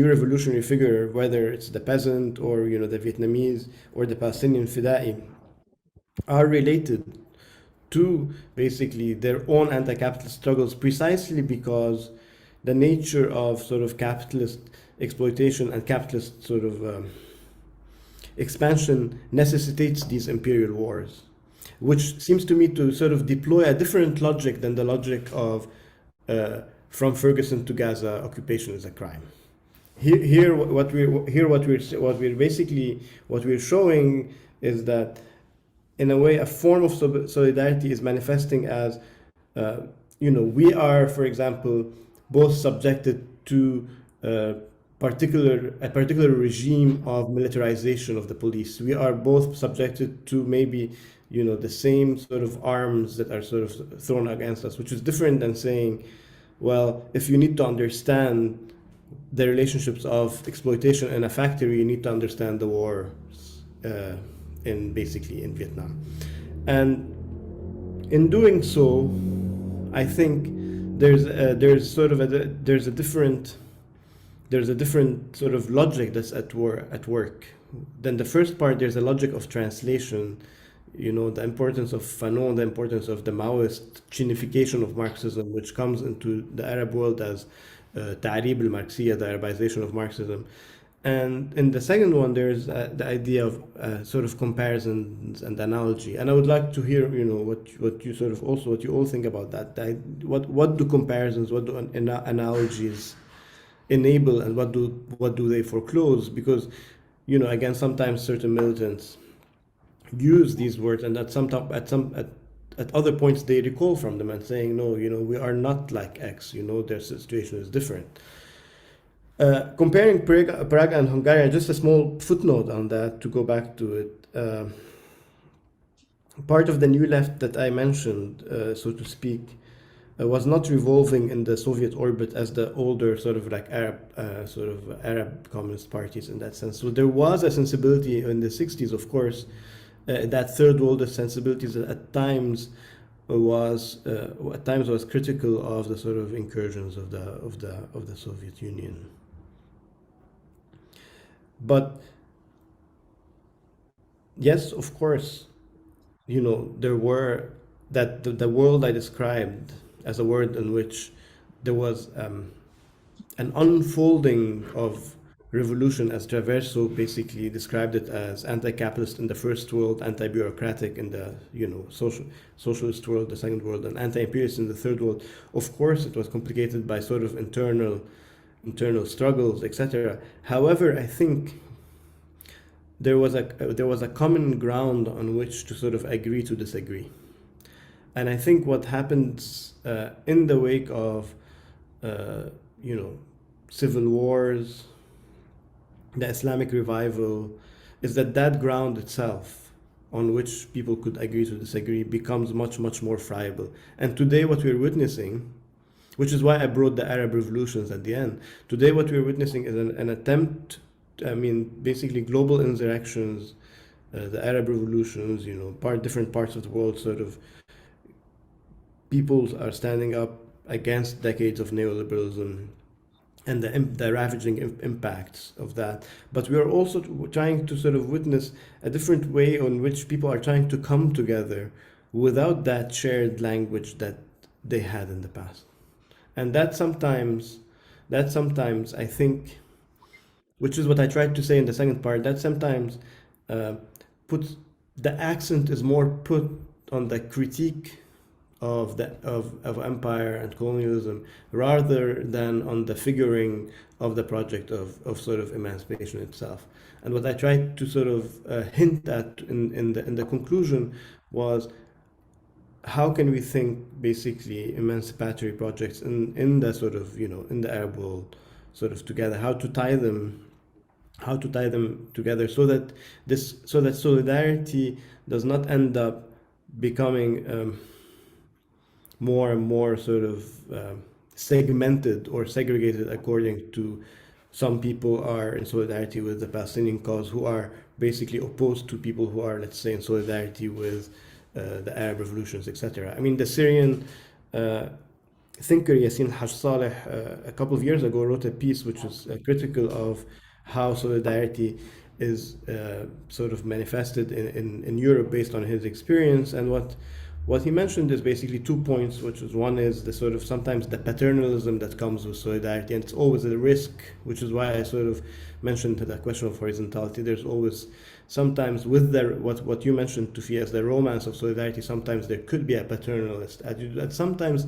revolutionary figure, whether it's the peasant or the Vietnamese or the Palestinian Fida'i, are related to basically their own anti-capitalist struggles, precisely because the nature of sort of capitalist exploitation and capitalist sort of expansion necessitates these imperial wars, which seems to me to sort of deploy a different logic than the logic of from Ferguson to Gaza, occupation is a crime. Here, what we're showing is that, in a way, a form of solidarity is manifesting as, we are, for example, both subjected to a particular regime of militarization of the police. We are both subjected to maybe, the same sort of arms that are sort of thrown against us, which is different than saying, well, if you need to understand the relationships of exploitation in a factory, you need to understand the wars in Vietnam. And in doing so, I think there's a different sort of logic that's at work. Then the first part, there's a logic of translation, the importance of Fanon, the importance of the Maoist chinification of Marxism, which comes into the Arab world as ta'rib al-Marxiyya, the Arabization of Marxism. And in the second one, there's the idea of sort of comparisons and analogy. And I would like to hear, what you all think about that. What do comparisons, what do analogies enable, and what do they foreclose? Because, again, sometimes certain militants use these words, and at other points they recall from them and saying, no, we are not like X. Their situation is different. Comparing Prague and Hungary, just a small footnote on that to go back to it. Part of the new left that I mentioned, so to speak, was not revolving in the Soviet orbit as the older sort of like Arab communist parties in that sense. So there was a sensibility in the 60s, of course, that third world sensibilities that at times was critical of the sort of incursions of the Soviet Union. But yes, of course, there were that the world I described as a world in which there was an unfolding of revolution, as Traverso basically described it, as anti-capitalist in the first world, anti-bureaucratic in the socialist world, the second world, and anti-imperialist in the third world. Of course, it was complicated by sort of internal struggles, etc. However, I think there was a common ground on which to sort of agree to disagree. And I think what happens in the wake of civil wars, the Islamic revival, is that ground itself on which people could agree to disagree becomes much, much more friable. And today what we're witnessing, which is why I brought the Arab revolutions at the end, today what we're witnessing is an attempt, basically global insurrections, the Arab revolutions, different parts of the world, sort of peoples are standing up against decades of neoliberalism and the ravaging impacts of that. But we are also trying to sort of witness a different way in which people are trying to come together without that shared language that they had in the past. And that sometimes I think, which is what I tried to say in the second part, that sometimes puts the accent is more put on the critique of empire and colonialism rather than on the figuring of the project of sort of emancipation itself. And what I tried to sort of hint at in the conclusion was, how can we think basically emancipatory projects in the sort of in the Arab world sort of together, how to tie them together so that solidarity does not end up becoming more and more sort of segmented or segregated according to some people are in solidarity with the Palestinian cause who are basically opposed to people who are, let's say, in solidarity with the Arab revolutions, etc. I mean, the Syrian thinker Yassin Haj Saleh a couple of years ago wrote a piece which was critical of how solidarity is sort of manifested in Europe based on his experience. And what he mentioned is basically 2 points, which is one is the sort of sometimes the paternalism that comes with solidarity, and it's always a risk, which is why I sort of mentioned the question of horizontality. There's always sometimes with what you mentioned, Tufi, as the romance of solidarity, sometimes there could be a paternalist attitude. And sometimes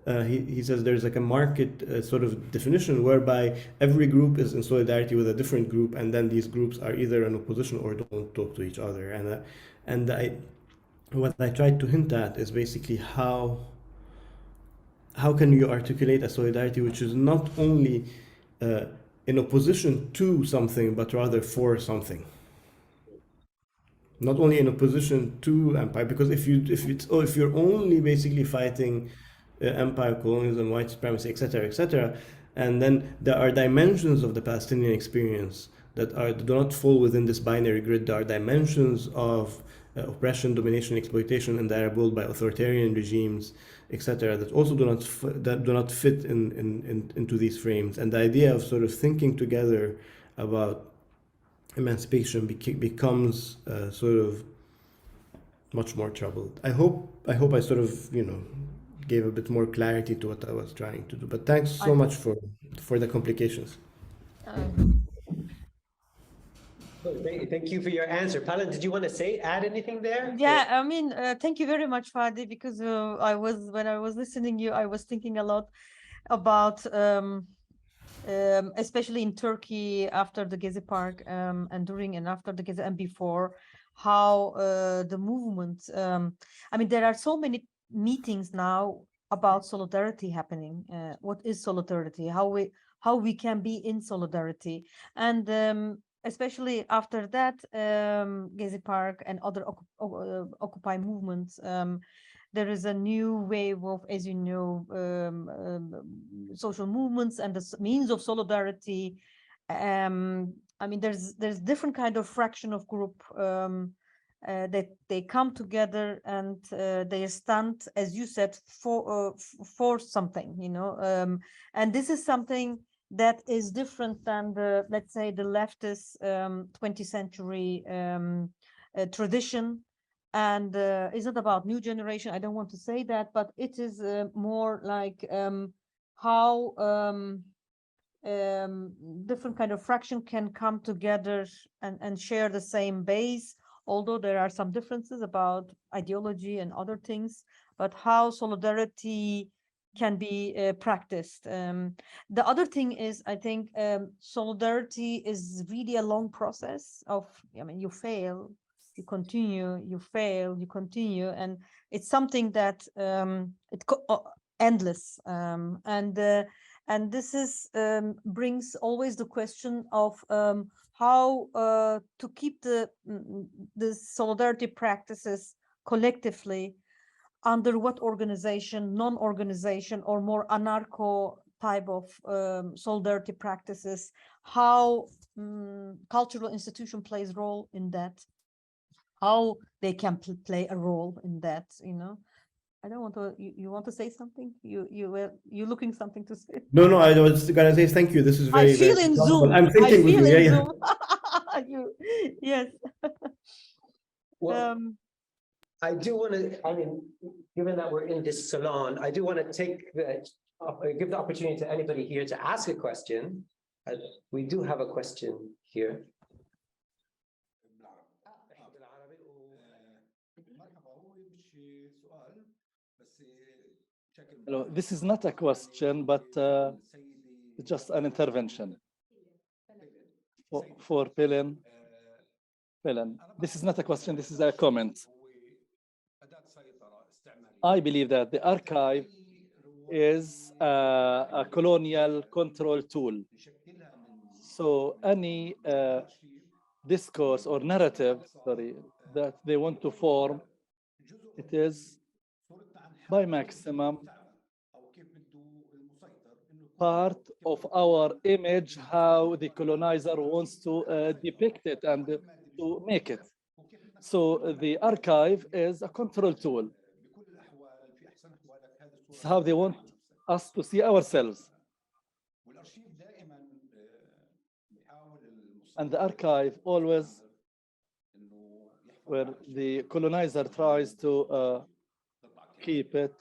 he says there's like a market sort of definition whereby every group is in solidarity with a different group, and then these groups are either in opposition or don't talk to each other. What I tried to hint at is basically how can you articulate a solidarity which is not only in opposition to something, but rather for something. Not only in opposition to empire, because if you're only basically fighting empire, colonialism, white supremacy, etc., and then there are dimensions of the Palestinian experience that do not fall within this binary grid. There are dimensions of oppression, domination, exploitation in the Arab world by authoritarian regimes, etc., that also do not fit into these frames. And the idea of sort of thinking together about emancipation becomes sort of much more troubled. I hope I sort of gave a bit more clarity to what I was trying to do. But thanks so much for the complications. Thank you for your answer. Palin, did you want to add anything there? Yeah, I mean, thank you very much, Fadi, because when I was listening to you, I was thinking a lot about especially in Turkey after the Gezi Park and during and after the Gezi and before, how the movement, I mean, there are so many meetings now about solidarity happening. What is solidarity? How we can be in solidarity, and especially after that, Gezi Park and other Occupy movements, there is a new wave of, as you know, social movements and the means of solidarity. I mean, there's different kind of fraction of group that they come together and they stand, as you said, for something, and this is something that is different than the, let's say, the leftist 20th century tradition. And it's not about new generation. I don't want to say that, but it is more like how different kind of fraction can come together and share the same base, although there are some differences about ideology and other things, but how solidarity can be practiced. The other thing is, I think solidarity is really a long process of, I mean, you fail, you continue, you fail, you continue, and it's something that endless. And this is brings always the question of how to keep the solidarity practices collectively under what organization, non-organization, or more anarcho type of solidarity practices, how cultural institution plays role in that, how they can play a role in that, you know. I don't want to, you want to say something? You looking something to say? No, I was gonna say thank you. This is I very, feel very in helpful. Zoom. I'm thinking I with feel you. in Yeah. Zoom. Yes. Well, I do want to, I mean, given that we're in this salon, I do want to give the opportunity to anybody here to ask a question. We do have a question here. Hello, this is not a question, but just an intervention for Pelin. This is not a question, this is a comment. I believe that the archive is a colonial control tool. So any discourse or narrative, that they want to form, it is by maximum part of our image, how the colonizer wants to depict it and to make it. So the archive is a control tool. It's how they want us to see ourselves. And the archive always, where the colonizer tries to keep it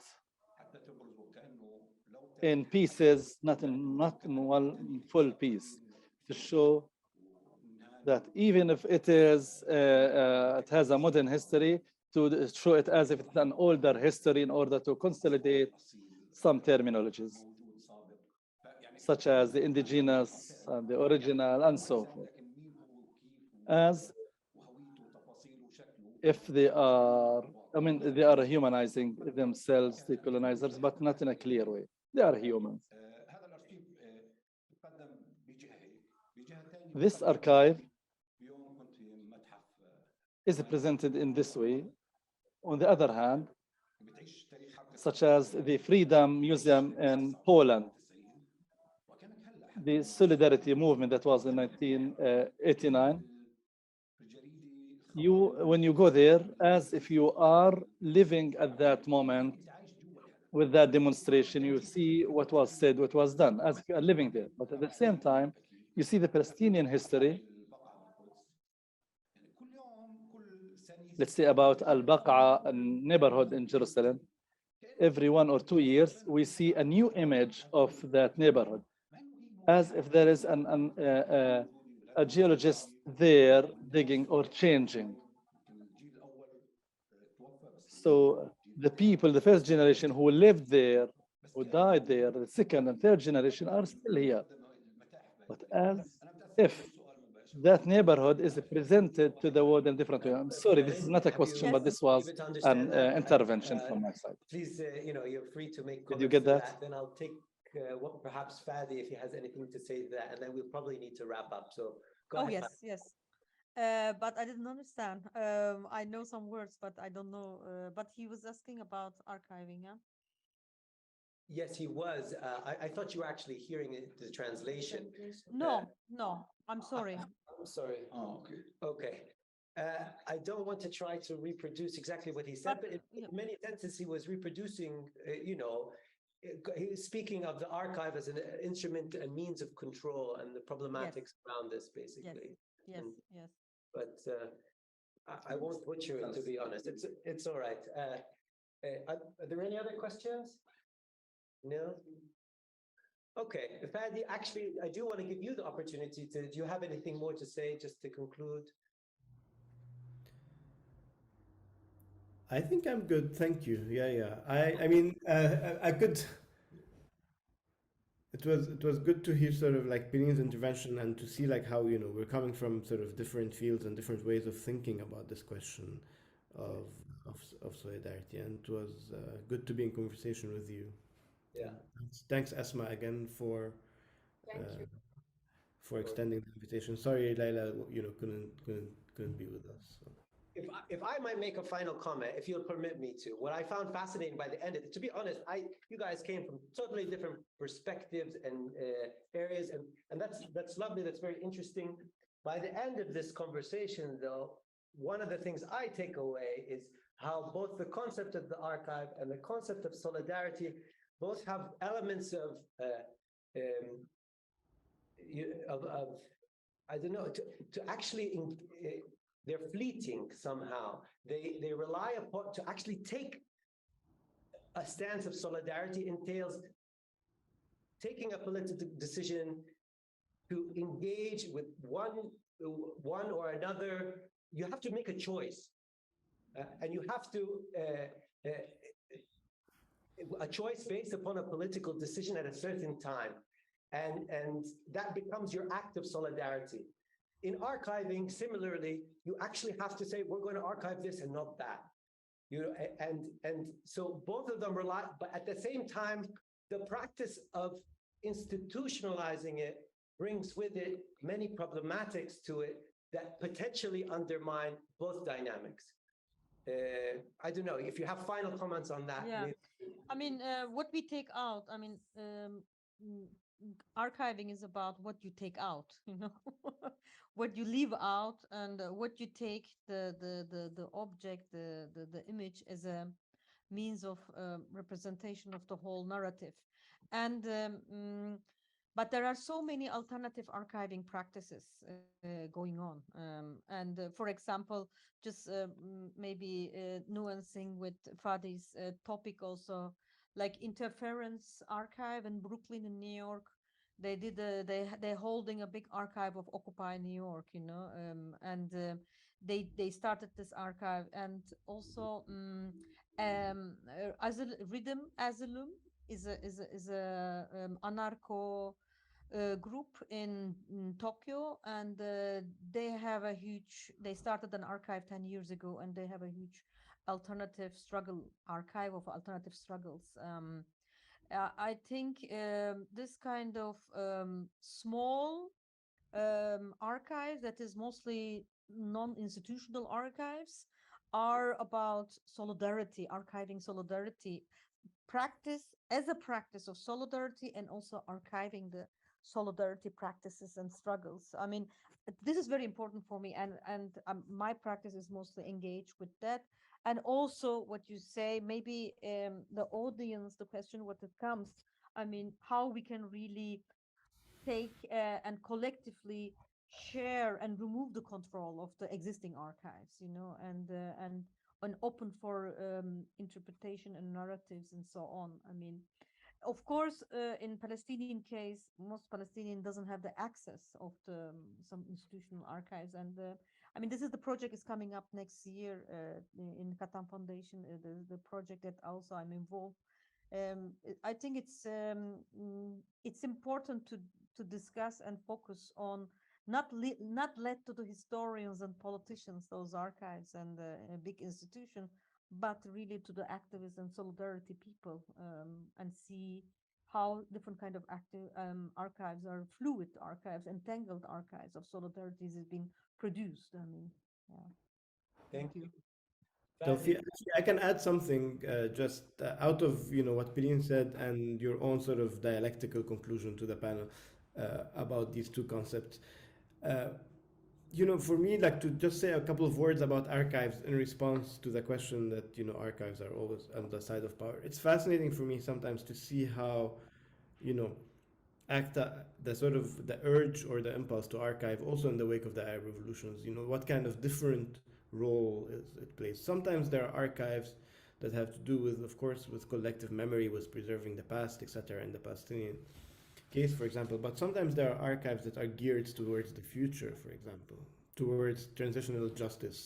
in pieces, not in one full piece, to show that even if it is, it has a modern history, to show it as if it's an older history in order to consolidate some terminologies, such as the indigenous and the original and so forth. As if they are, I mean, they are humanizing themselves, the colonizers, but not in a clear way. They are humans. This archive is presented in this way. On the other hand, such as the Freedom Museum in Poland, the Solidarity movement that was in 1989, when you go there, as if you are living at that moment with that demonstration, you see what was said, what was done, as if you are living there. But at the same time, you see the Palestinian history. Let's say about Al-Baqa, a neighborhood in Jerusalem. Every 1 or 2 years, we see a new image of that neighborhood, as if there is a geologist there digging or changing. So the people, the first generation who lived there, who died there, the second and third generation are still here. But as if that neighborhood is presented to the world in different way. I'm sorry, this is not a question, but this was an intervention from my side. Please, you're free to make comments. Did you get that? Then I'll take what perhaps Fadi, if he has anything to say to that, and then we'll probably need to wrap up. So go ahead. Yes. But I didn't understand. I know some words, but I don't know. But he was asking about archiving, yeah? Yes, he was. I thought you were actually hearing the translation. No, I'm sorry. I'm sorry. Oh, okay. Okay. I don't want to try to reproduce exactly what he said, but in many senses he was reproducing, he was speaking of the archive as an instrument and means of control and the problematics around this, basically. Yes. But I won't butcher it, to be honest. It's all right. Are there any other questions? No? Okay, Fadi, actually, I do want to give you the opportunity to, do you have anything more to say just to conclude? I think I'm good, thank you. Yeah. I mean, I could. It was good to hear sort of like Pileen's intervention and to see like how we're coming from sort of different fields and different ways of thinking about this question of of solidarity, and it was good to be in conversation with you. Yeah. And thanks Asma again Thank uh, you. for extending the invitation. Sorry, Laila, couldn't be with us. So. If I might make a final comment, if you'll permit me to, what I found fascinating by the end of it, to be honest, you guys came from totally different perspectives and areas, and that's lovely, that's very interesting. By the end of this conversation, though, one of the things I take away is how both the concept of the archive and the concept of solidarity both have elements of I don't know, to actually they're fleeting somehow. They rely upon, to actually take a stance of solidarity entails taking a political decision to engage with one or another. You have to make a choice, and you have to a choice based upon a political decision at a certain time, and that becomes your act of solidarity. In archiving, similarly, you actually have to say, we're going to archive this and not that. And so both of them rely, but at the same time, the practice of institutionalizing it brings with it many problematics to it that potentially undermine both dynamics. I don't know if you have final comments on that. Yeah, I mean, what we take out, I mean, archiving is about what you take out, what you leave out, and what you take the object, the image as a means of representation of the whole narrative. And but there are so many alternative archiving practices going on. And for example, just maybe nuancing with Fadi's topic also, like Interference Archive in Brooklyn in New York. They did they're holding a big archive of Occupy New York, and they started this archive. And also Asylum is a anarcho group in Tokyo, and they started an archive 10 years ago, and they have a huge archive of alternative struggles. I think this kind of small archive that is mostly non-institutional archives are about solidarity, archiving solidarity, practice as a practice of solidarity, and also archiving the solidarity practices and struggles. I mean, this is very important for me, and my practice is mostly engaged with that. And also what you say, maybe the audience, the question what it comes, I mean, how we can really take and collectively share and remove the control of the existing archives, and open for interpretation and narratives and so on. I mean, of course, in Palestinian case, most Palestinian doesn't have the access of some institutional archives. And I mean, this is the project is coming up next year in Katan Foundation, the project that also I'm involved. I think it's important to discuss and focus on not led to the historians and politicians, those archives and a big institution, but really to the activists and solidarity people, and see how different kind of active archives are fluid archives, entangled archives of solidarities is being produced. I mean, yeah. Thank you. So I can add something just out of what Pirin said and your own sort of dialectical conclusion to the panel about these two concepts. For me, like to just say a couple of words about archives in response to the question that archives are always on the side of power. It's fascinating for me sometimes to see how the sort of the urge or the impulse to archive also in the wake of the Arab revolutions, what kind of different role it plays. Sometimes there are archives that have to do with, of course, with collective memory, with preserving the past, etc., in the Palestinian case, for example, but sometimes there are archives that are geared towards the future, for example, towards transitional justice.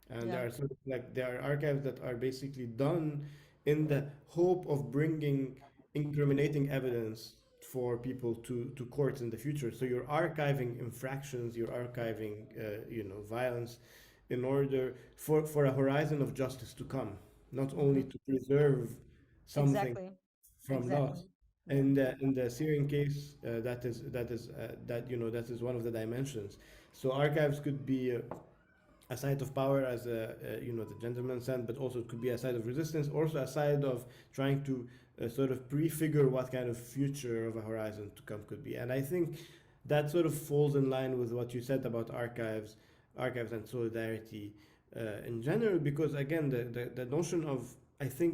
And there Yeah. are sort of like there are archives that are basically done in the hope of bringing incriminating evidence for people to courts in the future. So you're archiving infractions, you're archiving violence in order for a horizon of justice to come, not only to preserve something Exactly. from Exactly. loss. Yeah. In the Syrian case, that is one of the dimensions. So archives could be a side of power, as the gentleman said, but also it could be a side of resistance, also a side of trying to sort of prefigure what kind of future of a horizon to come could be. And I think that sort of falls in line with what you said about archives and solidarity in general, because again, the notion of, I think,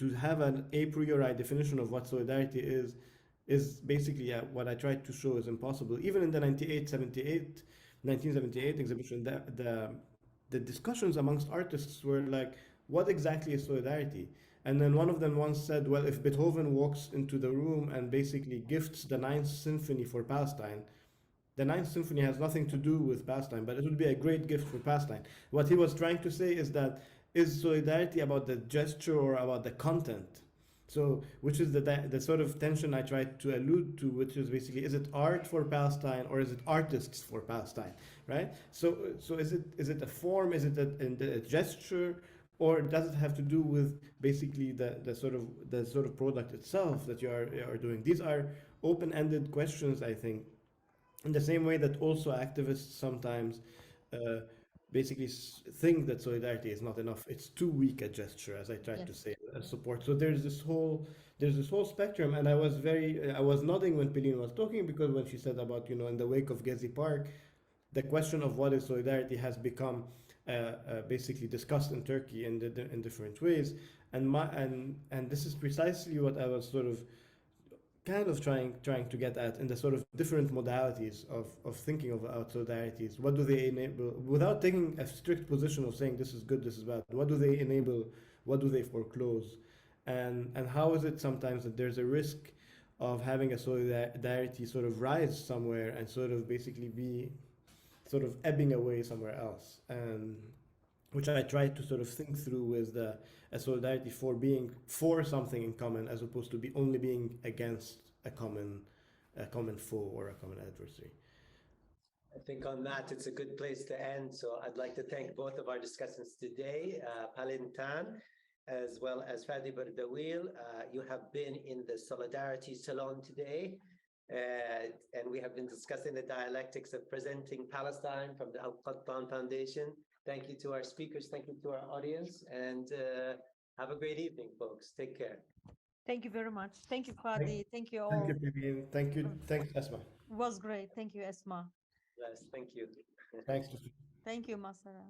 to have an a priori definition of what solidarity is basically what I tried to show is impossible. Even in the 1978 exhibition, the discussions amongst artists were like, what exactly is solidarity? And then one of them once said, well, if Beethoven walks into the room and basically gifts the Ninth Symphony for Palestine, the Ninth Symphony has nothing to do with Palestine, but it would be a great gift for Palestine. What he was trying to say is that, is solidarity about the gesture or about the content? So, which is the sort of tension I tried to allude to, which is basically, is it art for Palestine or is it artists for Palestine, right? So is it a form? Is it a gesture? Or does it have to do with basically the sort of product itself that you are doing? These are open-ended questions, I think, in the same way that also activists sometimes uh, basically think that solidarity is not enough. It's too weak a gesture, as I tried to Yes. say, as support. So there's this whole spectrum, and I was nodding when Peline was talking, because when she said about, in the wake of Gezi Park, the question of what is solidarity has become basically discussed in Turkey in different ways, and this is precisely what I was sort of kind of trying to get at in the sort of different modalities of thinking about solidarities. What do they enable without taking a strict position of saying this is good, this is bad? What do they enable? What do they foreclose? And how is it sometimes that there's a risk of having a solidarity sort of rise somewhere and sort of basically be sort of ebbing away somewhere else? And which I tried to sort of think through with a solidarity for being for something in common, as opposed to be only being against a common foe or a common adversary. I think on that, it's a good place to end. So I'd like to thank both of our discussants today, Palin Tan, as well as Fadi Bardawil. You have been in the Solidarity Salon today, and we have been discussing the dialectics of presenting Palestine from the Al-Qattan Foundation. Thank you to our speakers, thank you to our audience, and have a great evening, folks. Take care. Thank you very much. Thank you, Fadi. Thank you all. Thank you, Vivian. Thanks, Esma. It was great. Thank you, Esma. Yes, thank you. Thanks. Thank you, Masara.